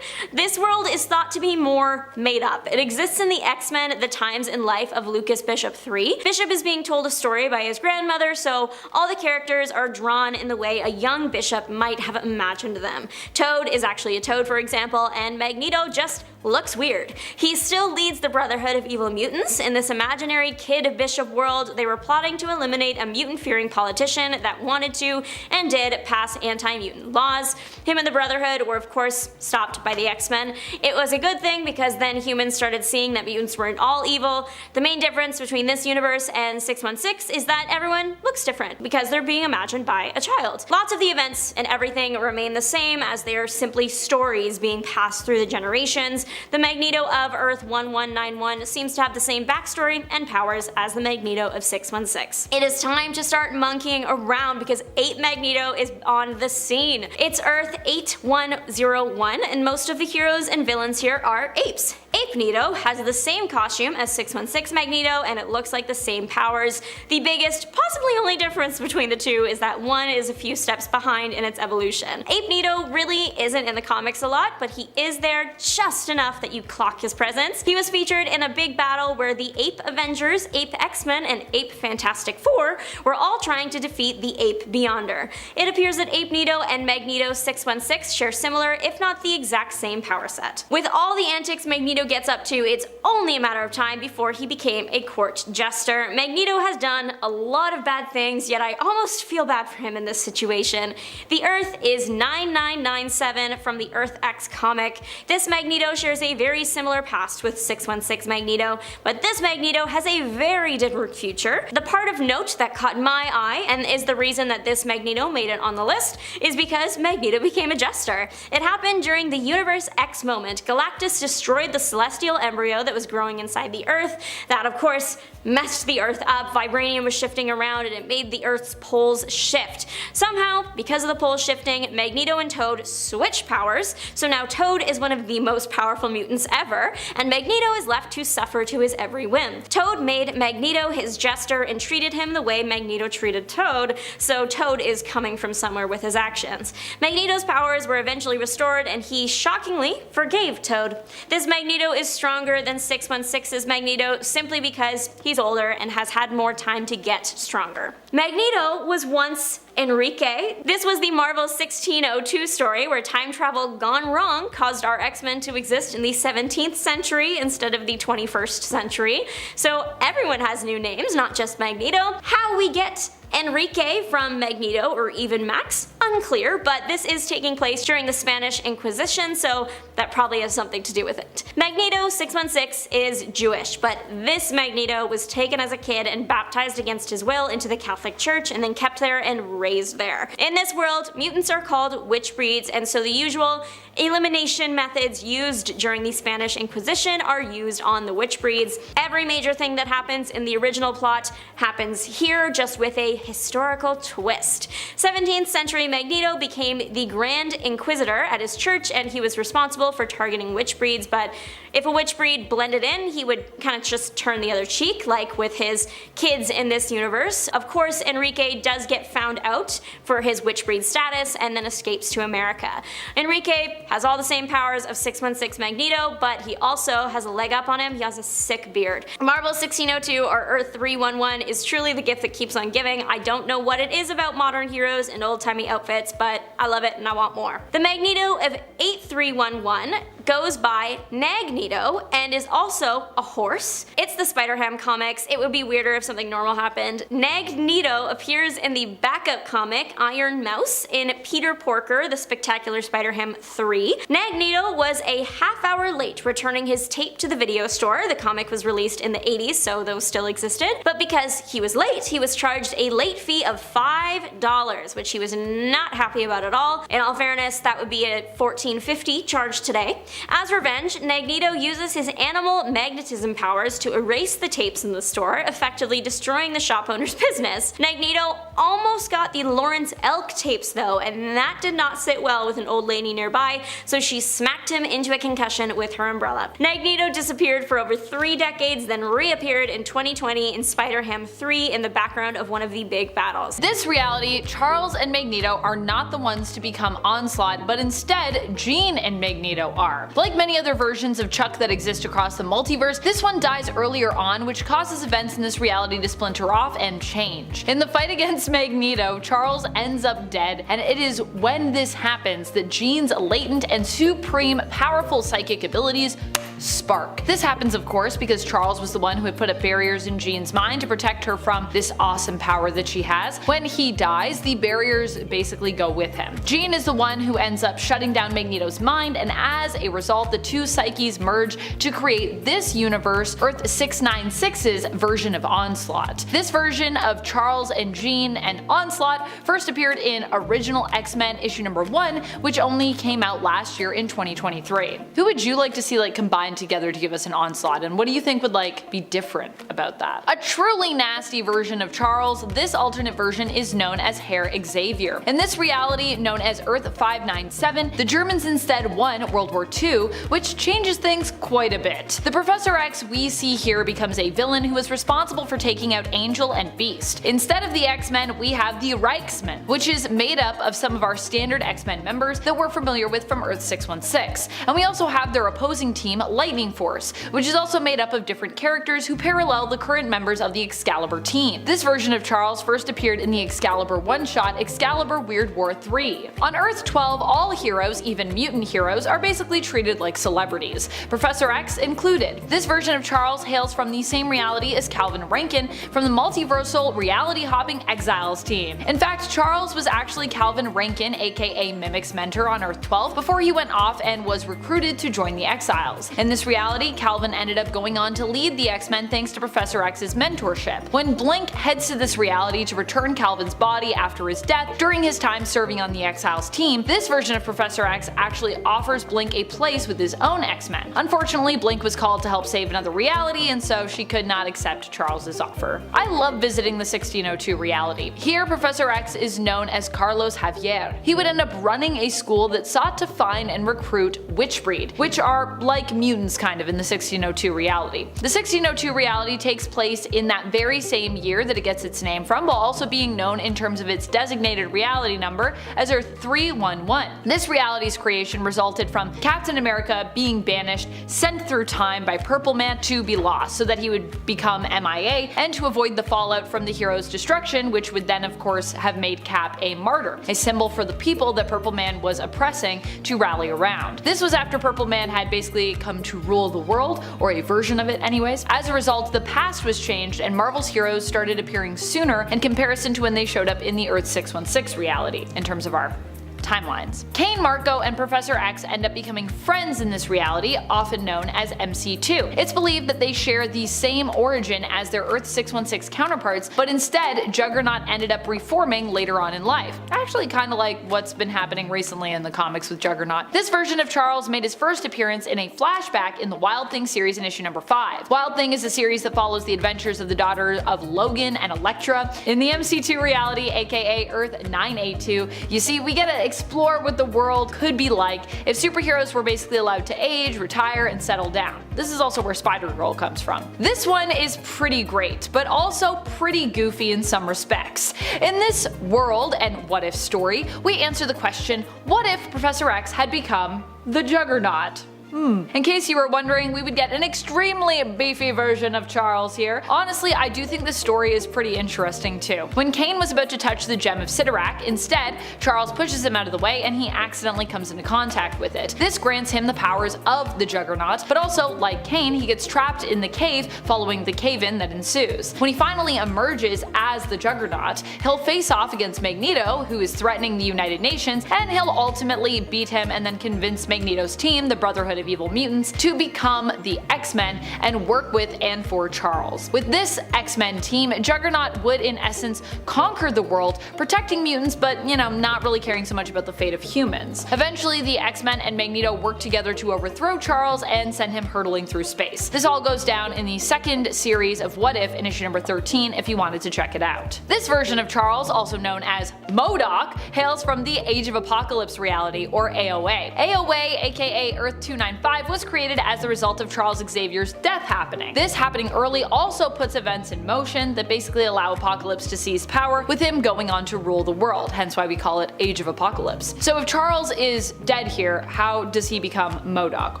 This world is thought to be more made up. It exists in the X-Men, the times and life of Lucas Bishop III. Bishop is being told a story by his grandmother, so all the characters are drawn in the way a young Bishop might have imagined them. Toad is actually a toad, for example, and Magneto just looks weird. He still leads the Brotherhood of Evil Mutants. In this imaginary Kid Bishop world, they were plotting to eliminate a mutant-fearing politician that wanted to, and did, pass anti-mutant laws. Him and the Brotherhood were of of course stopped by the X-Men. It was a good thing because then humans started seeing that mutants weren't all evil. The main difference between this universe and 616 is that everyone looks different because they're being imagined by a child. Lots of the events and everything remain the same as they are simply stories being passed through the generations. The Magneto of Earth 1191 seems to have the same backstory and powers as the Magneto of 616. It is time to start monkeying around because Ape Magneto is on the scene. It's Earth 8101 and most of the heroes and villains here are apes. Ape Magneto has the same costume as 616 Magneto and it looks like the same powers. The biggest, possibly only difference between the two is that one is a few steps behind in its evolution. Ape Magneto really isn't in the comics a lot, but he is there just enough that you clock his presence. He was featured in a big battle where the Ape Avengers, Ape X-Men, and Ape Fantastic Four were all trying to defeat the Ape Beyonder. It appears that Ape Magneto and Magneto 616 share similar, if not the exact same power set. With all the antics Magneto gets up to, it's only a matter of time before he became a court jester. Magneto has done a lot of bad things, yet I almost feel bad for him in this situation. The Earth is 9997 from the Earth X comic. This Magneto shares a very similar past with 616 Magneto, but this Magneto has a very different future. The part of note that caught my eye, and is the reason that this Magneto made it on the list, is because Magneto became a jester. It happened during the Universe X moment. Galactus destroyed the celestial embryo that was growing inside the Earth. That, of course, messed the Earth up. Vibranium was shifting around and it made the Earth's poles shift. Somehow, because of the pole shifting, Magneto and Toad switch powers, so now Toad is one of the most powerful mutants ever, and Magneto is left to suffer to his every whim. Toad made Magneto his jester and treated him the way Magneto treated Toad, so Toad is coming from somewhere with his actions. Magneto's powers were eventually restored and he shockingly forgave Toad. This Magneto is stronger than 616's Magneto simply because he's older and has had more time to get stronger. Magneto was once Enrique. This was the Marvel 1602 story where time travel gone wrong caused our X-Men to exist in the 17th century instead of the 21st century. So everyone has new names, not just Magneto. How we get Enrique from Magneto or even Max? Unclear, but this is taking place during the Spanish Inquisition, so that probably has something to do with it. Magneto 616 is Jewish, but this Magneto was taken as a kid and baptized against his will into the Catholic Church and then kept there and raised there. In this world, mutants are called witch breeds, and so the usual elimination methods used during the Spanish Inquisition are used on the witch breeds. Every major thing that happens in the original plot happens here, just with a historical twist. 17th century Magneto became the Grand Inquisitor at his church and he was responsible for targeting witch breeds, but if a witch breed blended in, he would kind of just turn the other cheek, like with his kids in this universe. Of course, Enrique does get found out for his witch breed status and then escapes to America. Enrique has all the same powers of 616 Magneto, but he also has a leg up on him. He has a sick beard. Marvel 1602 or Earth 311 is truly the gift that keeps on giving. I don't know what it is about modern heroes and old-timey outfits, but I love it and I want more. The Magneto of 8311 goes by Magneto and is also a horse. It's the Spider-Ham comics. It would be weirder if something normal happened. Magneto appears in the backup comic Iron Mouse in Peter Porker, The Spectacular Spider-Ham 3. Magneto was a half-hour late returning his tape to the video store. The comic was released in the 80s, so those still existed. But because he was late, he was charged a late fee of $5, which he was not happy about at all. In all fairness, that would be a $14.50 charge today. As revenge, Magneto uses his animal magnetism powers to erase the tapes in the store, effectively destroying the shop owner's business. Magneto almost got the Lawrence Elk tapes though, and that did not sit well with an old lady nearby, so she smacked him into a concussion with her umbrella. Magneto disappeared for over 3 decades, then reappeared in 2020 in Spider-Ham 3 in the background of one of the big battles. This reality, Charles and Magneto are not the ones to become Onslaught, but instead Jean and Magneto are. Like many other versions of Chuck that exist across the multiverse, this one dies earlier on, which causes events in this reality to splinter off and change. In the fight against Magneto, Charles ends up dead, and it is when this happens that Jean's latent and supreme powerful psychic abilities spark. This happens of course because Charles was the one who had put up barriers in Jean's mind to protect her from this awesome power that she has. When he dies, the barriers basically go with him. Jean is the one who ends up shutting down Magneto's mind, and as a result the two psyches merge to create this universe, Earth 696's version of Onslaught. This version of Charles and Jean and Onslaught first appeared in original X-Men issue number 1, which only came out last year in 2023. Who would you like to see combined together to give us an Onslaught, and what do you think would be different about that? A truly nasty version of Charles, this alternate version is known as Herr Xavier. In this reality, known as Earth 597, the Germans instead won World War II, which changes things quite a bit. The Professor X we see here becomes a villain who is responsible for taking out Angel and Beast. Instead of the X-Men, we have the Reichsmen, which is made up of some of our standard X-Men members that we're familiar with from Earth 616. And we also have their opposing team, Lightning Force, which is also made up of different characters who parallel the current members of the Excalibur team. This version of Charles first appeared in the Excalibur one-shot Excalibur Weird War 3. On Earth 12, all heroes, even mutant heroes, are basically treated like celebrities, Professor X included. This version of Charles hails from the same reality as Calvin Rankin from the multiversal reality-hopping Exiles team. In fact, Charles was actually Calvin Rankin, aka Mimic's mentor on Earth 12, before he went off and was recruited to join the Exiles. In this reality, Calvin ended up going on to lead the X-Men thanks to Professor X's mentorship. When Blink heads to this reality to return Calvin's body after his death during his time serving on the Exiles team, this version of Professor X actually offers Blink a place with his own X-Men. Unfortunately, Blink was called to help save another reality, and so she could not accept Charles's offer. I love visiting the 1602 reality. Here, Professor X is known as Carlos Xavier. He would end up running a school that sought to find and recruit witchbreed, which are like mutants kind of in the 1602 reality. The 1602 reality takes place in that very same year that it gets its name from, while also being known in terms of its designated reality number as Earth 311. This reality's creation resulted from Captain America being banished, sent through time by Purple Man to be lost so that he would become MIA, and to avoid the fallout from the hero's destruction, which would then of course have made Cap a martyr, a symbol for the people that Purple Man was oppressing to rally around. This was after Purple Man had basically come to rule the world, or a version of it anyways. As a result, the past was changed and Marvel's heroes started appearing sooner in comparison to when they showed up in the Earth 616 reality, in terms of our timelines. Kane, Marco, and Professor X end up becoming friends in this reality, often known as MC2. It's believed that they share the same origin as their Earth 616 counterparts, but instead Juggernaut ended up reforming later on in life. Actually kinda like what's been happening recently in the comics with Juggernaut. This version of Charles made his first appearance in a flashback in the Wild Thing series in issue number 5. Wild Thing is a series that follows the adventures of the daughters of Logan and Elektra. In the MC2 reality, aka Earth 982, you see we get to explore what the world could be like if superheroes were basically allowed to age, retire, and settle down. This is also where Spider-Girl comes from. This one is pretty great, but also pretty goofy in some respects. In this world and what if story, we answer the question, what if Professor X had become the Juggernaut? In case you were wondering, we would get an extremely beefy version of Charles here. Honestly, I do think this story is pretty interesting too. When Kane was about to touch the gem of Sidorak, instead, Charles pushes him out of the way and he accidentally comes into contact with it. This grants him the powers of the Juggernaut, but also, like Kane, he gets trapped in the cave following the cave-in that ensues. When he finally emerges as the Juggernaut, he'll face off against Magneto, who is threatening the United Nations, and he'll ultimately beat him and then convince Magneto's team, the Brotherhood of Evil Mutants, to become the X-Men and work with and for Charles. With this X-Men team, Juggernaut would in essence conquer the world, protecting mutants but, not really caring so much about the fate of humans. Eventually, the X-Men and Magneto work together to overthrow Charles and send him hurtling through space. This all goes down in the second series of What If in issue number 13 if you wanted to check it out. This version of Charles, also known as Modok, hails from the Age of Apocalypse reality, or AOA. AOA, aka Earth 295, was created as a result of Charles Xavier's death happening. This happening early also puts events in motion that basically allow Apocalypse to seize power, with him going on to rule the world, hence why we call it Age of Apocalypse. So if Charles is dead here, how does he become Modok?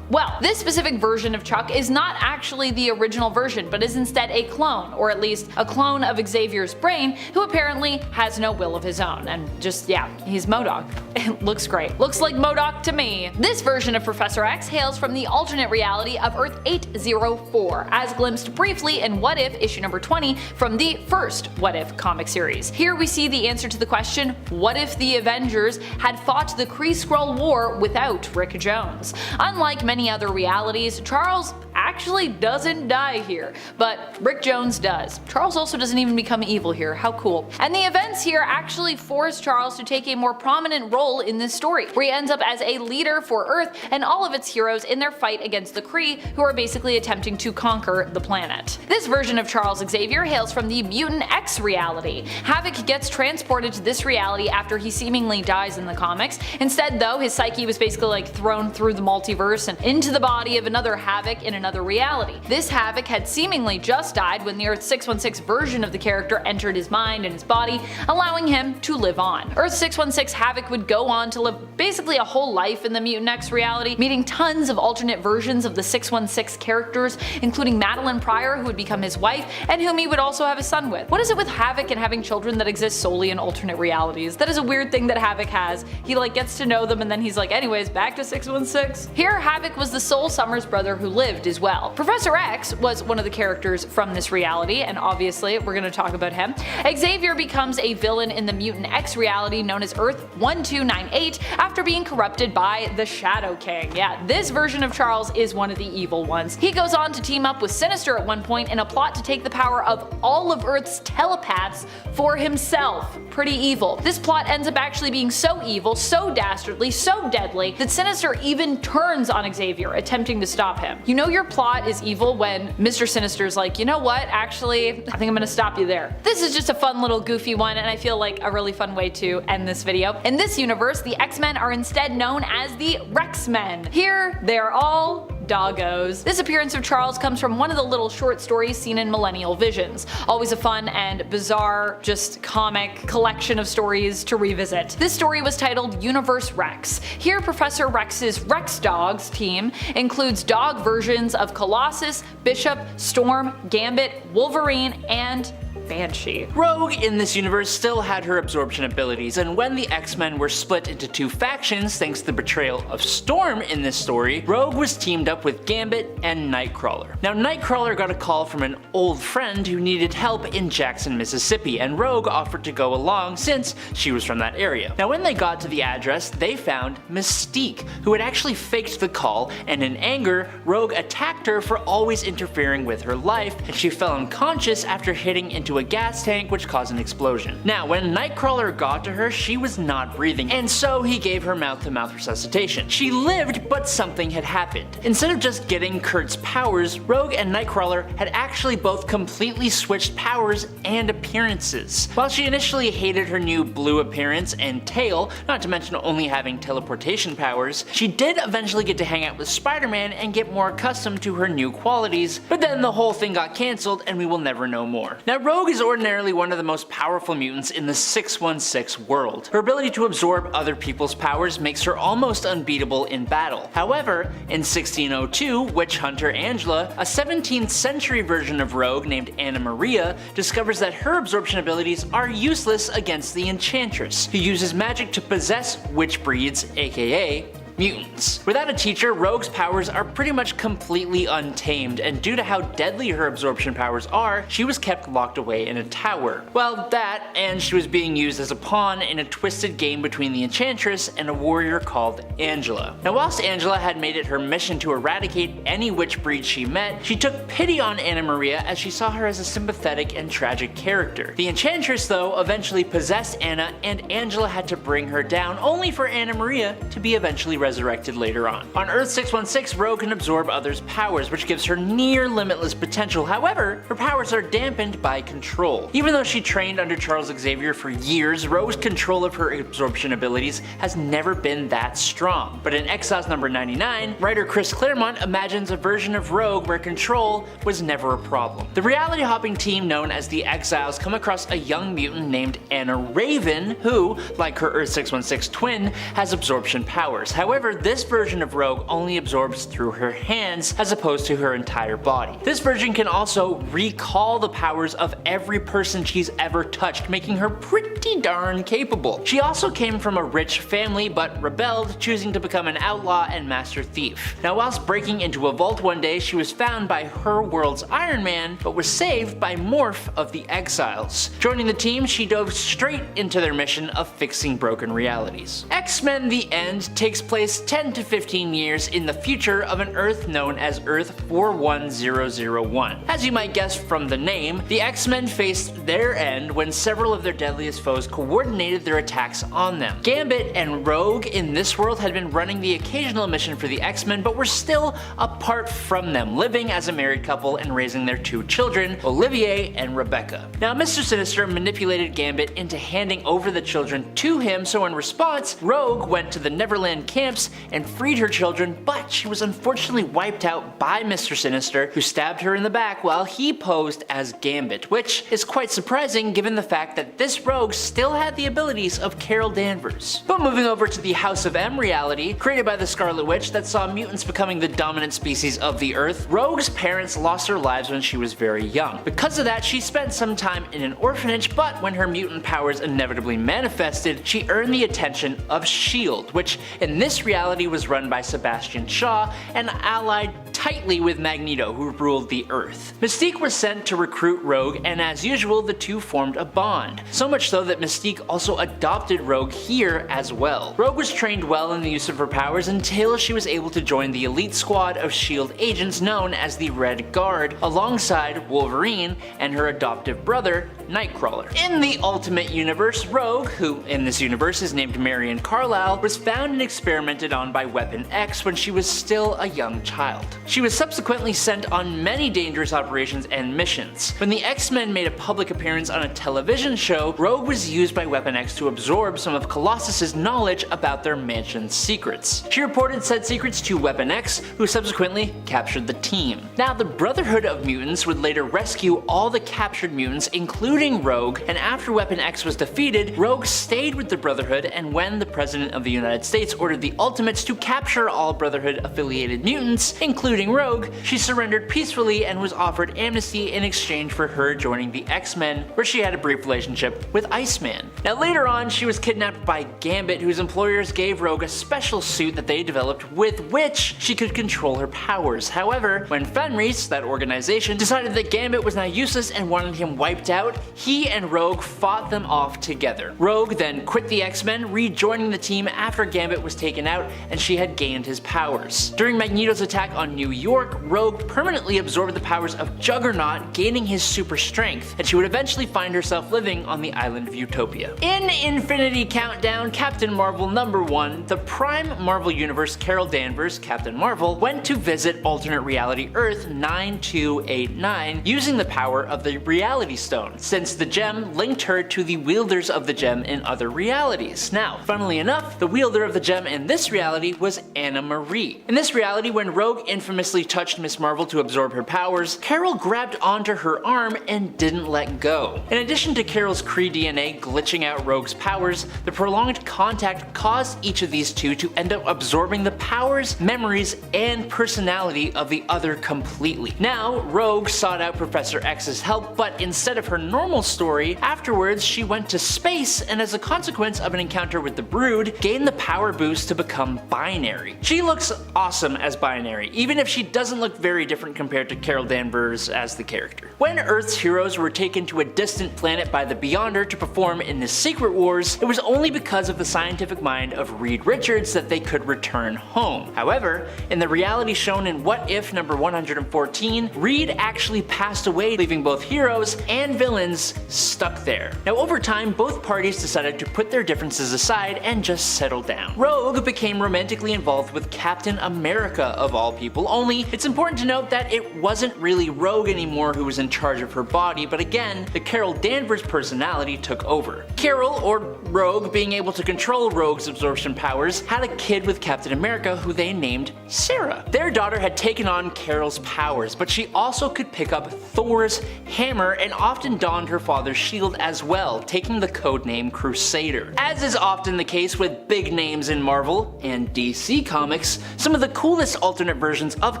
Well, this specific version of Chuck is not actually the original version, but is instead a clone, or at least a clone of Xavier's brain, who apparently has no will of his own, and just, yeah, he's Modok. It looks great. Looks like Modok to me. This version of Professor X hails from the alternate reality of Earth 804, as glimpsed briefly in What If issue number 20 from the first What If comic series. Here we see the answer to the question, what if the Avengers had fought the Kree-Skrull War without Rick Jones? Unlike many other realities, Charles actually doesn't die here, but Rick Jones does. Charles also doesn't even become evil here, how cool. And the events here actually force Charles to take a more prominent role in this story, where he ends up as a leader for Earth and all of its heroes in their fight against the Kree, who are basically attempting to conquer the planet. This version of Charles Xavier hails from the Mutant X reality. Havoc gets transported to this reality after he seemingly dies in the comics. Instead though, his psyche was basically like thrown through the multiverse and into the body of another Havoc in another reality. This Havoc had seemingly just died when the Earth 616 version of the character entered his mind and his body, allowing him to live on. Earth 616 Havoc would go on to live basically a whole life in the Mutant X reality, meeting tons of alternate versions of the 616 characters, including Madeline Pryor, who would become his wife, and whom he would also have a son with. What is it with Havoc and having children that exist solely in alternate realities? That is a weird thing that Havoc has. He like gets to know them and then he's like, anyways, back to 616. Here, Havoc was the sole Summers brother who lived as well. Professor X was one of the characters from this reality, and obviously we're going to talk about him. Xavier becomes a villain in the Mutant X reality known as Earth 1298 after being corrupted by the Shadow King. Yeah, this version of Charles is one of the evil ones. He goes on to team up with Sinister at one point in a plot to take the power of all of Earth's telepaths for himself. Pretty evil. This plot ends up actually being so evil, so dastardly, so deadly, that Sinister even turns on Xavier, attempting to stop him. You know your plot is evil when Mr. Sinister's like, you know what, actually, I think I'm gonna stop you there. This is just a fun little goofy one, and I feel like a really fun way to end this video. In this universe, the X-Men are instead known as the Rex-Men. Here, they're all doggos. This appearance of Charles comes from one of the little short stories seen in Millennial Visions. Always a fun and bizarre, just comic collection of stories to revisit. This story was titled Universe Rex. Here, Professor Rex's Rex Dogs team includes dog versions of Colossus, Bishop, Storm, Gambit, Wolverine, and Banshee. Rogue in this universe still had her absorption abilities, and when the X-Men were split into two factions thanks to the betrayal of Storm in this story, Rogue was teamed up with Gambit and Nightcrawler. Now Nightcrawler got a call from an old friend who needed help in Jackson, Mississippi, and Rogue offered to go along since she was from that area. Now when they got to the address, they found Mystique, who had actually faked the call, and in anger, Rogue attacked her for always interfering with her life, and she fell unconscious after hitting into a gas tank, which caused an explosion. Now when Nightcrawler got to her, she was not breathing, and so he gave her mouth-to-mouth resuscitation. She lived, but something had happened. Instead of just getting Kurt's powers, Rogue and Nightcrawler had actually both completely switched powers and appearances. While she initially hated her new blue appearance and tail, not to mention only having teleportation powers, she did eventually get to hang out with Spider-Man and get more accustomed to her new qualities, but then the whole thing got cancelled and we will never know more. Now Rogue is ordinarily one of the most powerful mutants in the 616 world. Her ability to absorb other people's powers makes her almost unbeatable in battle. However, in 1602, Witch Hunter Angela, a 17th century version of Rogue named Anna Maria, discovers that her absorption abilities are useless against the Enchantress, who uses magic to possess witch breeds, aka mutants. Without a teacher, Rogue's powers are pretty much completely untamed, and due to how deadly her absorption powers are, she was kept locked away in a tower. Well, that, and she was being used as a pawn in a twisted game between the Enchantress and a warrior called Angela. Now whilst Angela had made it her mission to eradicate any witch breed she met, she took pity on Anna Maria as she saw her as a sympathetic and tragic character. The Enchantress, though, eventually possessed Anna, and Angela had to bring her down, only for Anna Maria to be eventually resurrected later on. On Earth 616, Rogue can absorb others' powers, which gives her near limitless potential. However, her powers are dampened by control. Even though she trained under Charles Xavier for years, Rogue's control of her absorption abilities has never been that strong. But in Exiles number 99, writer Chris Claremont imagines a version of Rogue where control was never a problem. The reality hopping team known as the Exiles come across a young mutant named Anna Raven who, like her Earth 616 twin, has absorption powers. However, However, this version of Rogue only absorbs through her hands as opposed to her entire body. This version can also recall the powers of every person she's ever touched, making her pretty darn capable. She also came from a rich family but rebelled, choosing to become an outlaw and master thief. Now, whilst breaking into a vault one day, she was found by her world's Iron Man, but was saved by Morph of the Exiles. Joining the team, she dove straight into their mission of fixing broken realities. X-Men: The End takes place 10 to 15 years in the future of an Earth known as Earth 41001. As you might guess from the name, the X-Men faced their end when several of their deadliest foes coordinated their attacks on them. Gambit and Rogue in this world had been running the occasional mission for the X-Men, but were still apart from them, living as a married couple and raising their two children, Olivier and Rebecca. Now, Mr. Sinister manipulated Gambit into handing over the children to him, so in response, Rogue went to the Neverland camps and freed her children, but she was unfortunately wiped out by Mr. Sinister, who stabbed her in the back while he posed as Gambit, which is quite surprising given the fact that this Rogue still had the abilities of Carol Danvers. But moving over to the House of M reality, created by the Scarlet Witch that saw mutants becoming the dominant species of the Earth, Rogue's parents lost their lives when she was very young. Because of that, she spent some time in an orphanage, but when her mutant powers inevitably manifested, she earned the attention of S.H.I.E.L.D., which in this reality was run by Sebastian Shaw and allied tightly with Magneto, who ruled the Earth. Mystique was sent to recruit Rogue, and as usual, the two formed a bond. So much so that Mystique also adopted Rogue here as well. Rogue was trained well in the use of her powers until she was able to join the elite squad of S.H.I.E.L.D. agents known as the Red Guard, alongside Wolverine and her adoptive brother, Nightcrawler. In the Ultimate Universe, Rogue, who in this universe is named Marion Carlisle, was found and experimented on by Weapon X when she was still a young child. She was subsequently sent on many dangerous operations and missions. When the X-Men made a public appearance on a television show, Rogue was used by Weapon X to absorb some of Colossus's knowledge about their mansion's secrets. She reported said secrets to Weapon X, who subsequently captured the team. Now, the Brotherhood of Mutants would later rescue all the captured mutants, including Rogue, and after Weapon X was defeated, Rogue stayed with the Brotherhood, and when the President of the United States ordered the Ultimates to capture all Brotherhood-affiliated mutants, including Rogue, she surrendered peacefully and was offered amnesty in exchange for her joining the X-Men, where she had a brief relationship with Iceman. Now, later on, she was kidnapped by Gambit, whose employers gave Rogue a special suit that they developed with which she could control her powers. However, when Fenris, that organization, decided that Gambit was now useless and wanted him wiped out, he and Rogue fought them off together. Rogue then quit the X-Men, rejoining the team after Gambit was taken out and she had gained his powers. During Magneto's attack on New York, Rogue permanently absorbed the powers of Juggernaut, gaining his super strength, and she would eventually find herself living on the island of Utopia. In Infinity Countdown, Captain Marvel #1, the Prime Marvel Universe Carol Danvers, Captain Marvel, went to visit alternate reality Earth 9289 using the power of the Reality Stone, since the gem linked her to the wielders of the gem in other realities. Now, funnily enough, the wielder of the gem in this reality was Anna Marie. In this reality, when Rogue infamously touched Miss Marvel to absorb her powers, Carol grabbed onto her arm and didn't let go. In addition to Carol's Kree DNA glitching out Rogue's powers, the prolonged contact caused each of these two to end up absorbing the powers, memories, and personality of the other completely. Now, Rogue sought out Professor X's help, but instead of her normal story, afterwards she went to space and as a consequence of an encounter with the Brood, gained the power boost to become binary. She looks awesome as binary, even if she doesn't look very different compared to Carol Danvers as the character. When Earth's heroes were taken to a distant planet by the Beyonder to perform in the Secret Wars, it was only because of the scientific mind of Reed Richards that they could return home. However, in the reality shown in What If number 114, Reed actually passed away, leaving both heroes and villains stuck there. Now, over time, both parties decided to put their differences aside and just settle down. Rogue became romantically involved with Captain America of all people, only, it's important to note that it wasn't really Rogue anymore who was in charge of her body, but again, the Carol Danvers personality took over. Carol, or Rogue, being able to control Rogue's absorption powers, had a kid with Captain America who they named Sarah. Their daughter had taken on Carol's powers, but she also could pick up Thor's hammer and often donned her father's shield as well, taking the codename Crusader. As is often the case with big names in Marvel and DC Comics, some of the coolest alternate versions of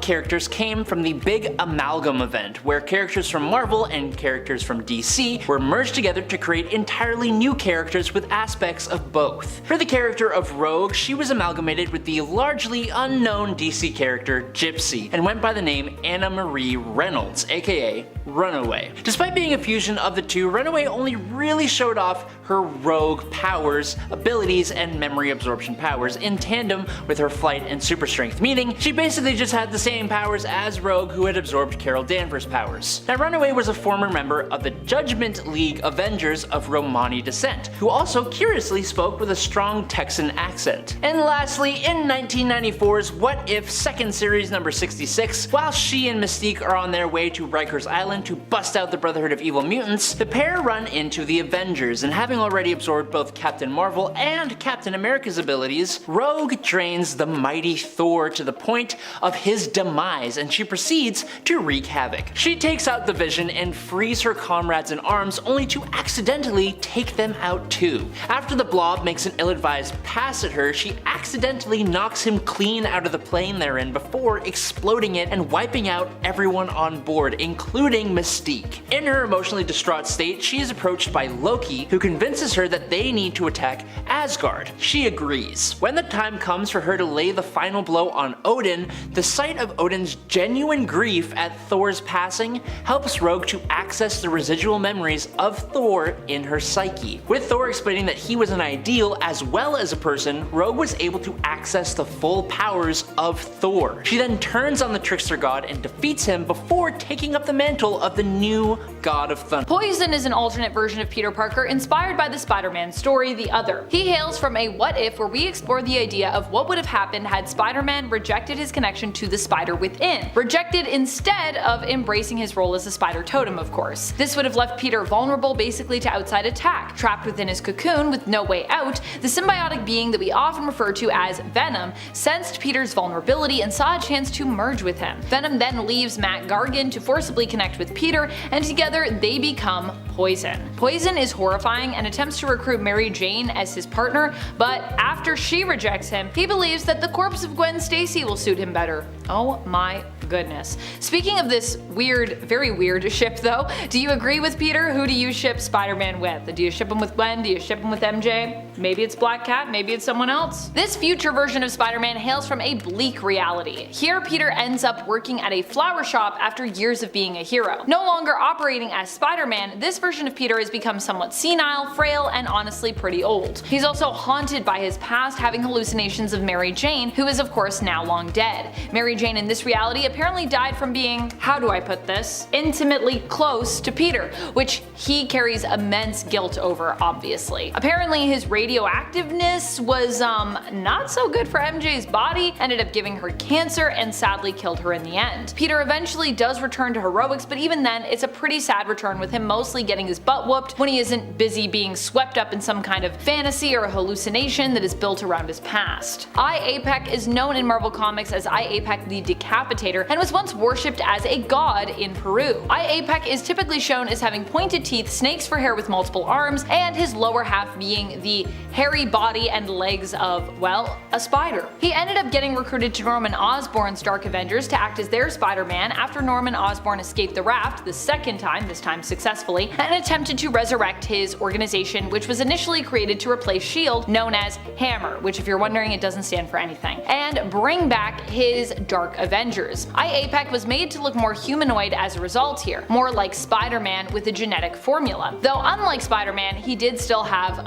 characters came from the big Amalgam event, where characters from Marvel and characters from DC were merged together to create entirely new characters with aspects of both. For the character of Rogue, she was amalgamated with the largely unknown DC character Gypsy, and went by the name Anna Marie Reynolds, aka Runaway. Despite being a fusion of the two, Runaway only really showed off her Rogue powers, abilities, and memory absorption powers in tandem with her flight and super strength, meaning she basically just had the same powers as Rogue, who had absorbed Carol Danvers' powers. Now, Runaway was a former member of the Judgment League Avengers of Romani descent, who also curiously spoke with a strong Texan accent. And lastly, in 1994's What If second series number 66, while she and Mystique are on their way to Rikers Island to bust out the Brotherhood of Evil Mutants, the pair run into the Avengers, and having already absorbed both Captain Marvel and Captain America's abilities, Rogue drains the mighty Thor to the point of his demise, and she proceeds to wreak havoc. She takes out the Vision and frees her comrades in arms, only to accidentally take them out too. After the Blob makes an ill-advised pass at her, she accidentally knocks him clean out of the plane they're in before exploding it and wiping out everyone on board, including Mystique. In her emotionally distraught state, she is approached by Loki, who convinces her that they need to attack Asgard. She agrees. When the time comes for her to lay the final blow on Odin, the sight of Odin's genuine grief at Thor's passing helps Rogue to access the residual memories of Thor in her psyche. With Thor explaining that he was an ideal as well as a person, Rogue was able to access the full powers of Thor. She then turns on the trickster god and defeats him before taking up the mantle of the new God of Thunder. Poison is an alternate version of Peter Parker inspired by the Spider-Man story The Other. He hails from a what if where we explore the idea of what would have happened had Spider-Man rejected his connection to the spider within. Rejected instead of embracing his role as a spider totem, of course. This would have left Peter vulnerable basically to outside attack. Trapped within his cocoon with no way out, the symbiotic being that we often refer to as Venom sensed Peter's vulnerability and saw a chance to merge with him. Venom then leaves Matt Gargan to forcibly connect with Peter, and together they become Poison. Poison is horrifying and attempts to recruit Mary Jane as his partner, but after she rejects him, he believes that the corpse of Gwen Stacy will suit him better. Oh my goodness. Speaking of this weird, very weird ship though, do you agree with Peter? Who do you ship Spider-Man with? Do you ship him with Gwen? Do you ship him with MJ? Maybe it's Black Cat, maybe it's someone else. This future version of Spider-Man hails from a bleak reality. Here Peter ends up working at a flower shop after years of being a hero. No longer operating as Spider-Man, this version of Peter has become somewhat senile, frail, and honestly pretty old. He's also haunted by his past, having hallucinations of Mary Jane, who is of course now long dead. Mary Jane in this reality apparently died from being, how do I put this, intimately close to Peter, which he carries immense guilt over, obviously. Apparently his radioactiveness was not so good for MJ's body, ended up giving her cancer and sadly killed her in the end. Peter eventually does return to heroics, but even then it's a pretty sad return, with him mostly getting his butt whooped when he isn't busy being swept up in some kind of fantasy or a hallucination that is built around his past. I-apek is known in Marvel Comics as I-apek the Decapitator and was once worshipped as a god in Peru. I-apek is typically shown as having pointed teeth, snakes for hair with multiple arms, and his lower half being the hairy body and legs of, well, a spider. He ended up getting recruited to Norman Osborn's Dark Avengers to act as their Spider-Man after Norman Osborn escaped the raft the second time, this time successfully, and attempted to resurrect his organization, which was initially created to replace S.H.I.E.L.D., known as Hammer, which if you're wondering it doesn't stand for anything, and bring back his Dark Avengers. I-apek was made to look more humanoid as a result here, more like Spider-Man with a genetic formula. Though unlike Spider-Man, he did still have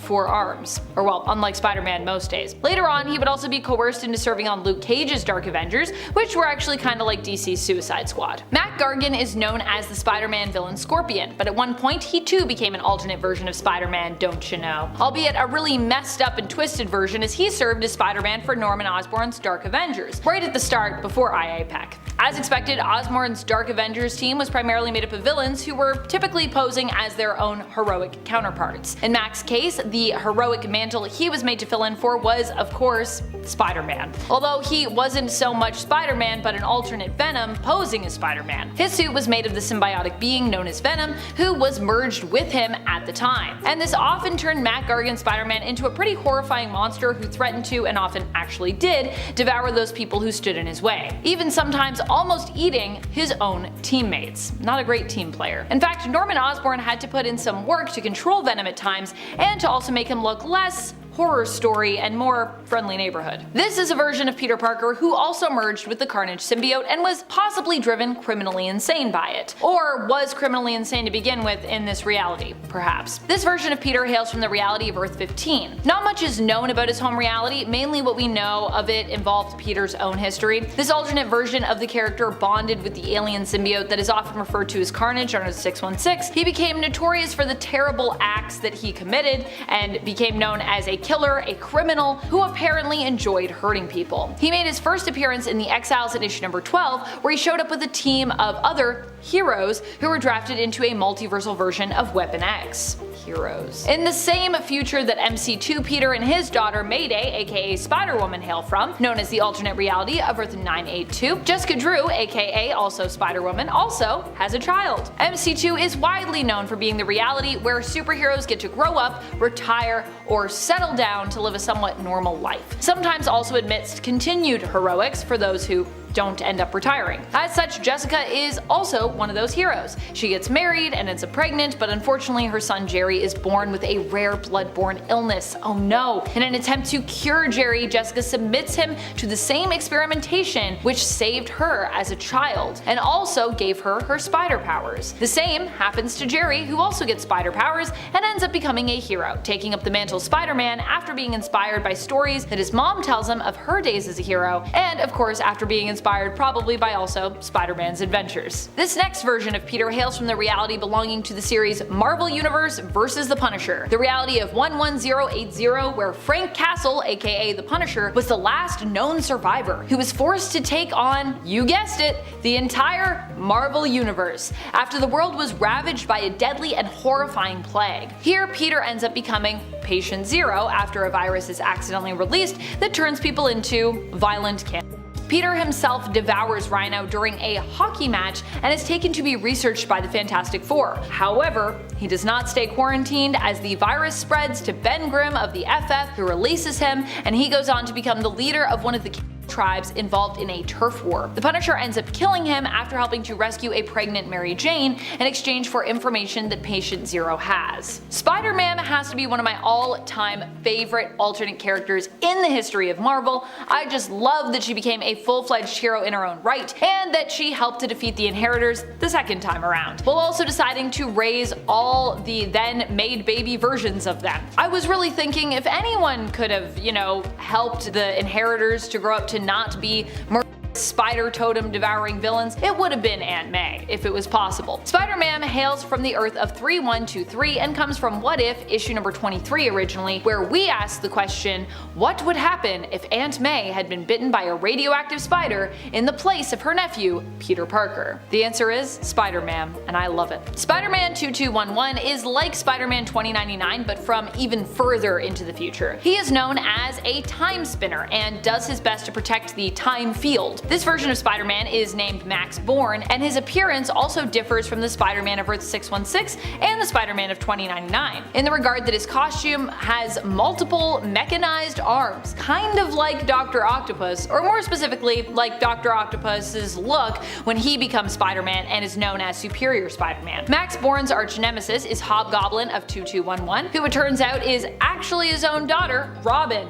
4 arms. Or well, unlike Spider-Man most days. Later on, he would also be coerced into serving on Luke Cage's Dark Avengers, which were actually kinda like DC's Suicide Squad. Mac Gargan is known as the Spider-Man villain Scorpion, but at one point he too became an alternate version of Spider-Man, don't you know? Albeit a really messed up and twisted version, as he served as Spider-Man for Norman Osborn's Dark Avengers, right at the start before I-apek. As expected, Osborn's Dark Avengers team was primarily made up of villains who were typically posing as their own heroic counterparts. In Mac's case, the heroic mantle he was made to fill in for was, of course, Spider-Man. Although he wasn't so much Spider-Man but an alternate Venom posing as Spider-Man. His suit was made of the symbiotic being known as Venom, who was merged with him at the time. And this often turned Mac Gargan's Spider-Man into a pretty horrifying monster who threatened to, and often actually did, devour those people who stood in his way. Even sometimes almost eating his own teammates. Not a great team player. In fact, Norman Osborn had to put in some work to control Venom at times, and to also make him look less horror story and more friendly neighborhood. This is a version of Peter Parker who also merged with the Carnage symbiote and was possibly driven criminally insane by it. Or was criminally insane to begin with in this reality, perhaps. This version of Peter hails from the reality of Earth 15. Not much is known about his home reality, mainly what we know of it involved Peter's own history. This alternate version of the character bonded with the alien symbiote that is often referred to as Carnage under 616. He became notorious for the terrible acts that he committed and became known as a killer, a criminal, who apparently enjoyed hurting people. He made his first appearance in the Exiles at issue number 12, where he showed up with a team of other heroes who were drafted into a multiversal version of Weapon X. Heroes. In the same future that MC2 Peter and his daughter Mayday, aka Spider-Woman, hail from, known as the alternate reality of Earth 982, Jessica Drew, aka also Spider-Woman, also has a child. MC2 is widely known for being the reality where superheroes get to grow up, retire, or settle down to live a somewhat normal life. Sometimes also amidst continued heroics for those who don't end up retiring. As such, Jessica is also one of those heroes. She gets married and ends up pregnant, but unfortunately her son Jerry is born with a rare blood-borne illness. Oh no. In an attempt to cure Jerry, Jessica submits him to the same experimentation which saved her as a child, and also gave her her spider powers. The same happens to Jerry, who also gets spider powers and ends up becoming a hero, taking up the mantle of Spider-Man after being inspired by stories that his mom tells him of her days as a hero, and of course after being inspired probably by also Spider-Man's adventures. This next version of Peter hails from the reality belonging to the series Marvel Universe vs. the Punisher, the reality of 11080, where Frank Castle, aka the Punisher, was the last known survivor who was forced to take on, you guessed it, the entire Marvel Universe after the world was ravaged by a deadly and horrifying plague. Here, Peter ends up becoming Patient Zero after a virus is accidentally released that turns people into violent cannibals. Peter himself devours Rhino during a hockey match and is taken to be researched by the Fantastic Four. However, he does not stay quarantined as the virus spreads to Ben Grimm of the FF, who releases him, and he goes on to become the leader of one of the tribes involved in a turf war. The Punisher ends up killing him after helping to rescue a pregnant Mary Jane in exchange for information that Patient Zero has. Spider-Man has to be one of my all-time favorite alternate characters in the history of Marvel. I just love that she became a full-fledged hero in her own right, and that she helped to defeat the Inheritors the second time around, while also deciding to raise all the then made baby versions of them. I was really thinking if anyone could have, helped the Inheritors to grow up to not be spider totem devouring villains, it would have been Aunt May, if it was possible. Spider-Man hails from the Earth of 3123 and comes from What If, issue number 23 originally, where we asked the question, what would happen if Aunt May had been bitten by a radioactive spider in the place of her nephew, Peter Parker? The answer is Spider-Man, and I love it. Spider-Man 2211 is like Spider-Man 2099, but from even further into the future. He is known as a time spinner and does his best to protect the time field. This version of Spider-Man is named Max Bourne, and his appearance also differs from the Spider-Man of Earth 616 and the Spider-Man of 2099, in the regard that his costume has multiple mechanized arms, kind of like Dr. Octopus, or more specifically, like Dr. Octopus's look when he becomes Spider-Man and is known as Superior Spider-Man. Max Bourne's arch nemesis is Hobgoblin of 2211, who it turns out is actually his own daughter, Robin,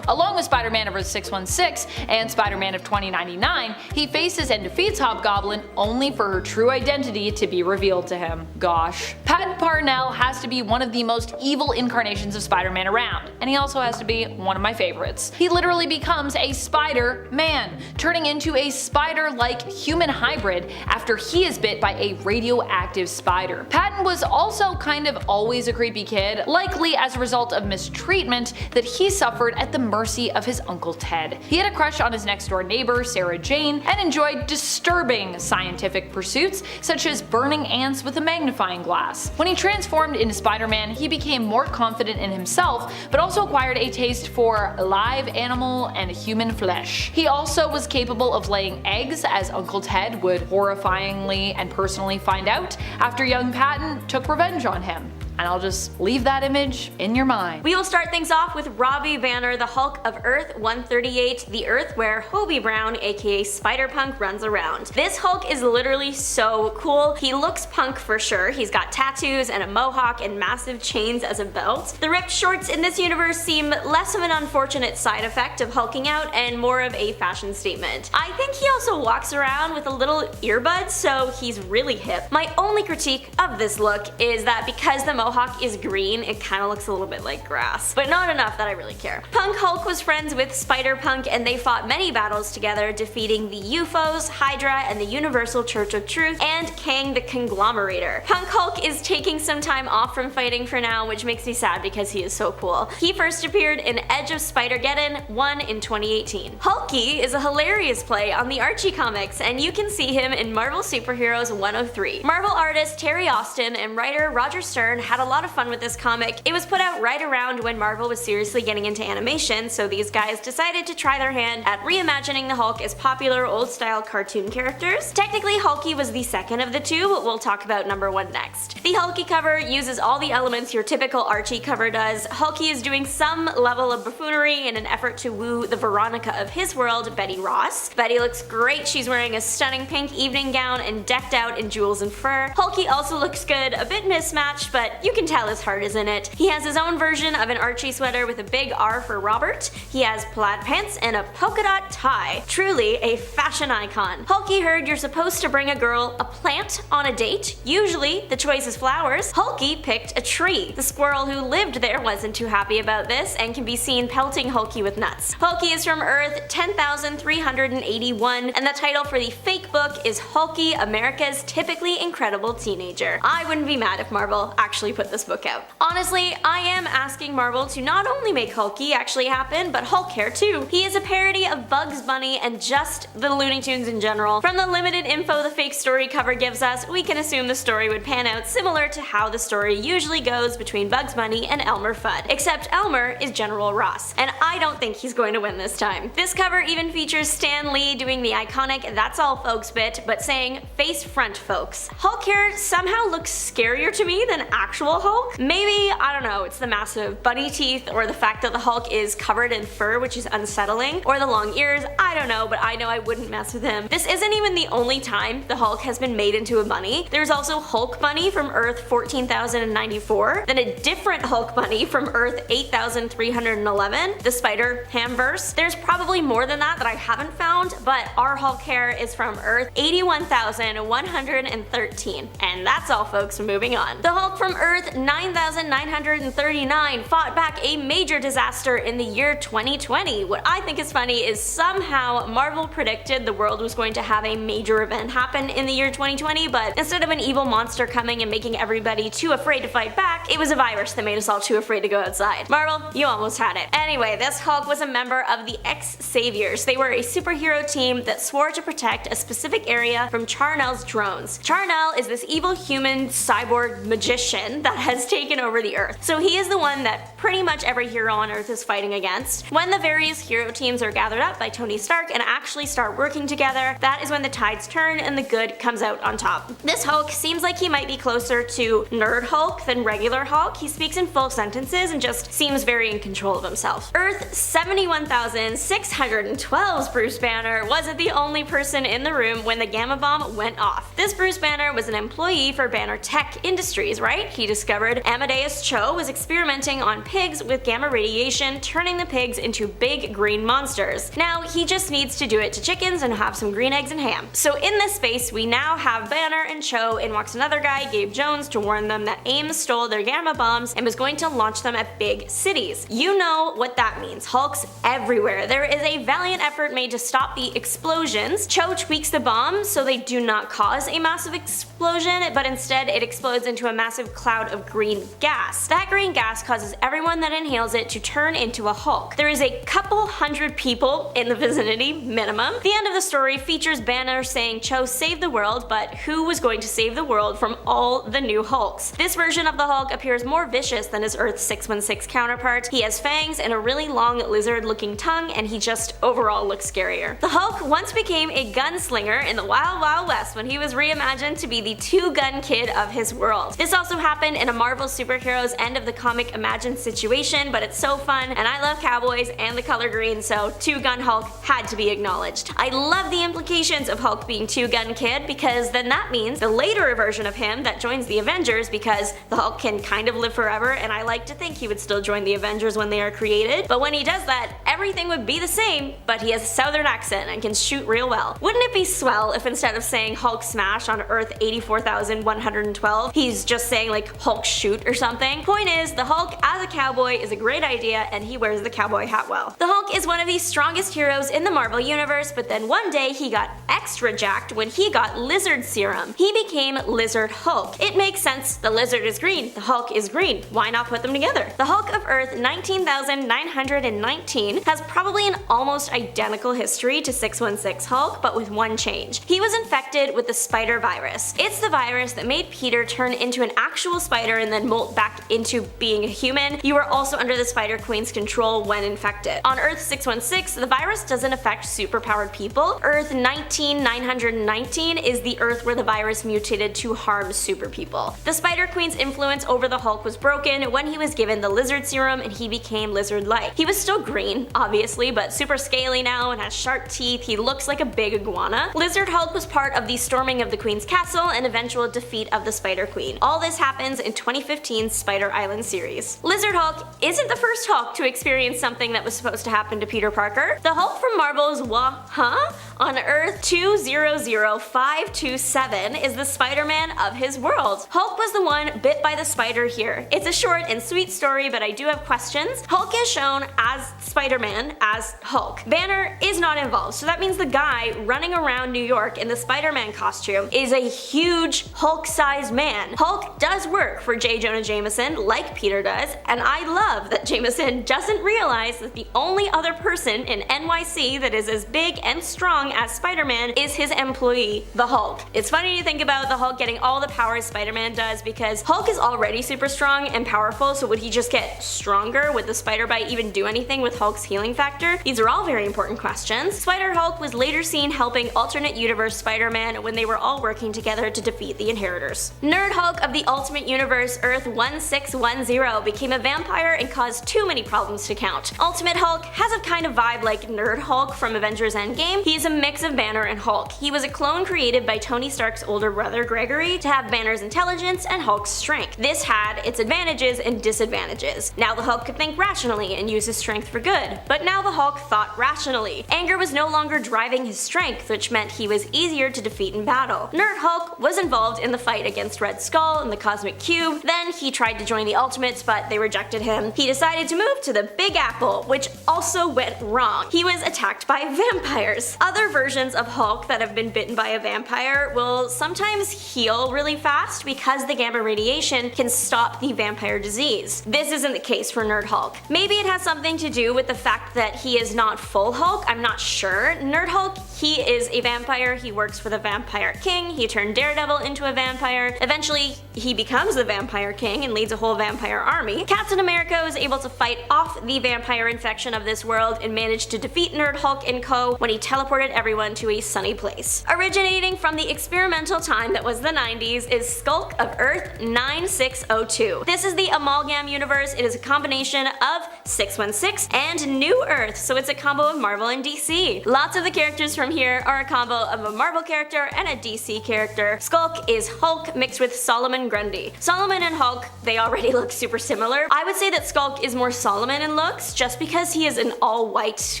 along with Spider-Man of Earth 616 and Spider-Man of 2099. 1999, he faces and defeats Hobgoblin only for her true identity to be revealed to him. Gosh. Patton Parnell has to be one of the most evil incarnations of Spider-Man around, and he also has to be one of my favorites. He literally becomes a Spider-Man, turning into a spider-like human hybrid after he is bit by a radioactive spider. Patton was also kind of always a creepy kid, likely as a result of mistreatment that he suffered at the mercy of his Uncle Ted. He had a crush on his next door neighbor, Sarah Jane, and enjoyed disturbing scientific pursuits such as burning ants with a magnifying glass. When he transformed into Spider-Man, he became more confident in himself, but also acquired a taste for live animal and human flesh. He also was capable of laying eggs, as Uncle Ted would horrifyingly and personally find out after young Patton took revenge on him. And I'll just leave that image in your mind. We will start things off with Robbie Banner, the Hulk of Earth 138, the Earth where Hobie Brown, aka Spider-Punk, runs around. This Hulk is literally so cool. He looks punk for sure. He's got tattoos and a mohawk and massive chains as a belt. The ripped shorts in this universe seem less of an unfortunate side effect of hulking out and more of a fashion statement. I think he also walks around with a little earbud, so he's really hip. My only critique of this look is that because the mohawk is green, it kinda looks a little bit like grass, but not enough that I really care. Punk Hulk was friends with Spider-Punk and they fought many battles together, defeating the UFOs, Hydra, and the Universal Church of Truth, and Kang the Conglomerator. Punk Hulk is taking some time off from fighting for now, which makes me sad because he is so cool. He first appeared in Edge of Spider-Geddon 1 in 2018. Hulky is a hilarious play on the Archie comics, and you can see him in Marvel Superheroes 103. Marvel artist Terry Austin and writer Roger Stern had a lot of fun with this comic. It was put out right around when Marvel was seriously getting into animation, so these guys decided to try their hand at reimagining the Hulk as popular old-style cartoon characters. Technically, Hulky was the second of the two, but we'll talk about number one next. The Hulky cover uses all the elements your typical Archie cover does. Hulky is doing some level of buffoonery in an effort to woo the Veronica of his world, Betty Ross. Betty looks great. She's wearing a stunning pink evening gown and decked out in jewels and fur. Hulky also looks good, a bit mismatched, but you can tell his heart is in it. He has his own version of an Archie sweater with a big R for Robert. He has plaid pants and a polka dot tie. Truly a fashion icon. Hulky heard you're supposed to bring a girl a plant on a date. Usually the choice is flowers. Hulky picked a tree. The squirrel who lived there wasn't too happy about this and can be seen pelting Hulky with nuts. Hulky is from Earth 10,381 and the title for the fake book is Hulky, America's Typically Incredible Teenager. I wouldn't be mad if Marvel actually put this book out. Honestly, I am asking Marvel to not only make Hulky actually happen, but Hulk hair too. He is a parody of Bugs Bunny and just the Looney Tunes in general. From the limited info the fake story cover gives us, we can assume the story would pan out similar to how the story usually goes between Bugs Bunny and Elmer Fudd, except Elmer is General Ross, and I don't think he's going to win this time. This cover even features Stan Lee doing the iconic "That's all folks" bit, but saying "face front folks." Hulk hair somehow looks scarier to me than actual Hulk. Maybe, I don't know, it's the massive bunny teeth or the fact that the Hulk is covered in fur, which is unsettling, or the long ears, I don't know, but I know I wouldn't mess with him. This isn't even the only time the Hulk has been made into a bunny. There's also Hulk Bunny from Earth 14,094, then a different Hulk Bunny from Earth 8,311, the Spider-Hamverse. There's probably more than that I haven't found, but our Hulk hair is from Earth 81,113. And that's all folks, moving on. The Hulk from Earth 9,939 fought back a major disaster in the year 2020. What I think is funny is somehow Marvel predicted the world was going to have a major event happen in the year 2020, but instead of an evil monster coming and making everybody too afraid to fight back, it was a virus that made us all too afraid to go outside. Marvel, you almost had it. Anyway, this Hulk was a member of the X Xaviers. They were a superhero team that swore to protect a specific area from Charnel's drones. Charnel is this evil human cyborg magician that has taken over the Earth. So he is the one that pretty much every hero on Earth is fighting against. When the various hero teams are gathered up by Tony Stark and actually start working together, that is when the tides turn and the good comes out on top. This Hulk seems like he might be closer to Nerd Hulk than regular Hulk. He speaks in full sentences and just seems very in control of himself. Earth 71,612's Bruce Banner wasn't the only person in the room when the Gamma Bomb went off. This Bruce Banner was an employee for Banner Tech Industries, right? He discovered Amadeus Cho was experimenting on pigs with gamma radiation, turning the pigs into big green monsters. Now, he just needs to do it to chickens and have some green eggs and ham. So in this space, we now have Banner and Cho, in walks another guy, Gabe Jones, to warn them that AIM stole their gamma bombs and was going to launch them at big cities. You know what that means. Hulks everywhere. There is a valiant effort made to stop the explosions. Cho tweaks the bombs so they do not cause a massive explosion, but instead it explodes into a massive cloud of green gas. That green gas causes everyone that inhales it to turn into a Hulk. There is a couple hundred people in the vicinity, minimum. The end of the story features Banner saying Cho saved the world, but who was going to save the world from all the new Hulks? This version of the Hulk appears more vicious than his Earth 616 counterpart. He has fangs and a really long lizard-looking tongue, and he just overall looks scarier. The Hulk once became a gunslinger in the Wild Wild West when he was reimagined to be the two-gun kid of his world. This also happened in a Marvel Superheroes end of the comic Imagine situation, but it's so fun, and I love cowboys and the color green, so two-gun Hulk had to be acknowledged. I love the implications of Hulk being two-gun kid, because then that means the later version of him that joins the Avengers, because the Hulk can kind of live forever, and I like to think he would still join the Avengers when they are created, but when he does that, everything would be the same, but he has a southern accent and can shoot real well. Wouldn't it be swell if instead of saying Hulk smash on Earth 84,112, he's just saying like Hulk shoot or something? Point is, the Hulk as a cowboy is a great idea, and he wears the cowboy hat well. The Hulk is one of the strongest heroes in the Marvel Universe, but then one day he got extra jacked when he got lizard serum. He became Lizard Hulk. It makes sense, the lizard is green, the Hulk is green, why not put them together? The Hulk of Earth 19,919 has probably an almost identical history to 616 Hulk, but with one change. He was infected with the spider virus. It's the virus that made Peter turn into an actual spider and then molt back into being a human. You are also under the Spider Queen's control when infected. On Earth 616, the virus doesn't affect superpowered people. Earth 19,919 is the Earth where the virus mutated to harm super people. The Spider Queen's influence over the Hulk was broken when he was given the lizard serum and he became lizard-like. He was still green, obviously, but super scaly now and has sharp teeth. He looks like a big iguana. Lizard Hulk was part of the storming of the Queen's castle and eventual defeat of the Spider Queen. All this happens in 2015's Spider Island series. Lizard Hulk isn't the first Hulk to experience something that was supposed to happen to Peter Parker. The Hulk from Marvel's on Earth 200527 is the Spider-Man of his world. Hulk was the one bit by the spider here. It's a short and sweet story, but I do have questions. Hulk is shown as Spider-Man as Hulk. Banner is not involved, so that means the guy running around New York in the Spider-Man costume is a huge Hulk-sized man. Hulk does work for J. Jonah Jameson, like Peter does, and I love that Jameson doesn't realize that the only other person in NYC that is as big and strong as Spider-Man is his employee, the Hulk. It's funny to think about the Hulk getting all the powers Spider-Man does, because Hulk is already super strong and powerful, so would he just get stronger? Would the spider bite even do anything with Hulk's healing factor? These are all very important questions. Spider-Hulk was later seen helping alternate universe Spider-Man when they were all working together to defeat the Inheritors. Nerd Hulk of the Ultimate Universe Earth 1610 became a vampire and caused too many problems to count. Ultimate Hulk has a kind of vibe like Nerd Hulk from Avengers Endgame. He's a mix of Banner and Hulk. He was a clone created by Tony Stark's older brother Gregory to have Banner's intelligence and Hulk's strength. This had its advantages and disadvantages. Now the Hulk could think rationally and use his strength for good, but now the Hulk thought rationally. Anger was no longer driving his strength, which meant he was easier to defeat in battle. Nerd Hulk was involved in the fight against Red Skull and the Cosmic Cube. Then he tried to join the Ultimates, but they rejected him. He decided to move to the Big Apple, which also went wrong. He was attacked by vampires. Other versions of Hulk that have been bitten by a vampire will sometimes heal really fast because the gamma radiation can stop the vampire disease. This isn't the case for Nerd Hulk. Maybe it has something to do with the fact that he is not full Hulk, I'm not sure. Nerd Hulk, he is a vampire, he works for the Vampire King, he turned Daredevil into a vampire. Eventually, he becomes the Vampire King and leads a whole vampire army. Captain America was able to fight off the vampire infection of this world and managed to defeat Nerd Hulk and co. when he teleported everyone to a sunny place. Originating from the experimental time that was the 90s is Skulk of Earth 9602. This is the Amalgam universe. It is a combination of 616 and New Earth, so it's a combo of Marvel and DC. Lots of the characters from from here are a combo of a Marvel character and a DC character. Skulk is Hulk mixed with Solomon Grundy. Solomon and Hulk, they already look super similar. I would say that Skulk is more Solomon in looks just because he is an all-white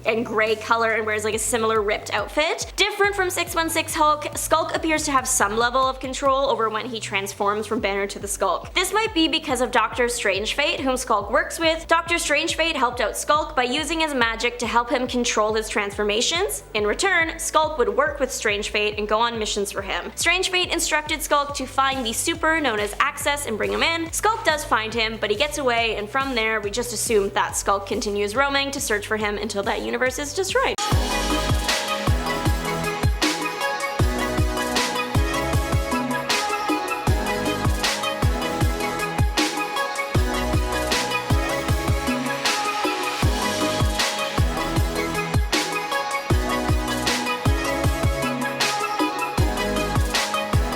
and gray color and wears like a similar ripped outfit. Different from 616 Hulk, Skulk appears to have some level of control over when he transforms from Banner to the Skulk. This might be because of Dr. Strangefate, whom Skulk works with. Dr. Strangefate helped out Skulk by using his magic to help him control his transformations. In return, Skulk would work with Strangefate and go on missions for him. Strangefate instructed Skulk to find the super known as Access and bring him in. Skulk does find him, but he gets away, and from there we just assume that Skulk continues roaming to search for him until that universe is destroyed.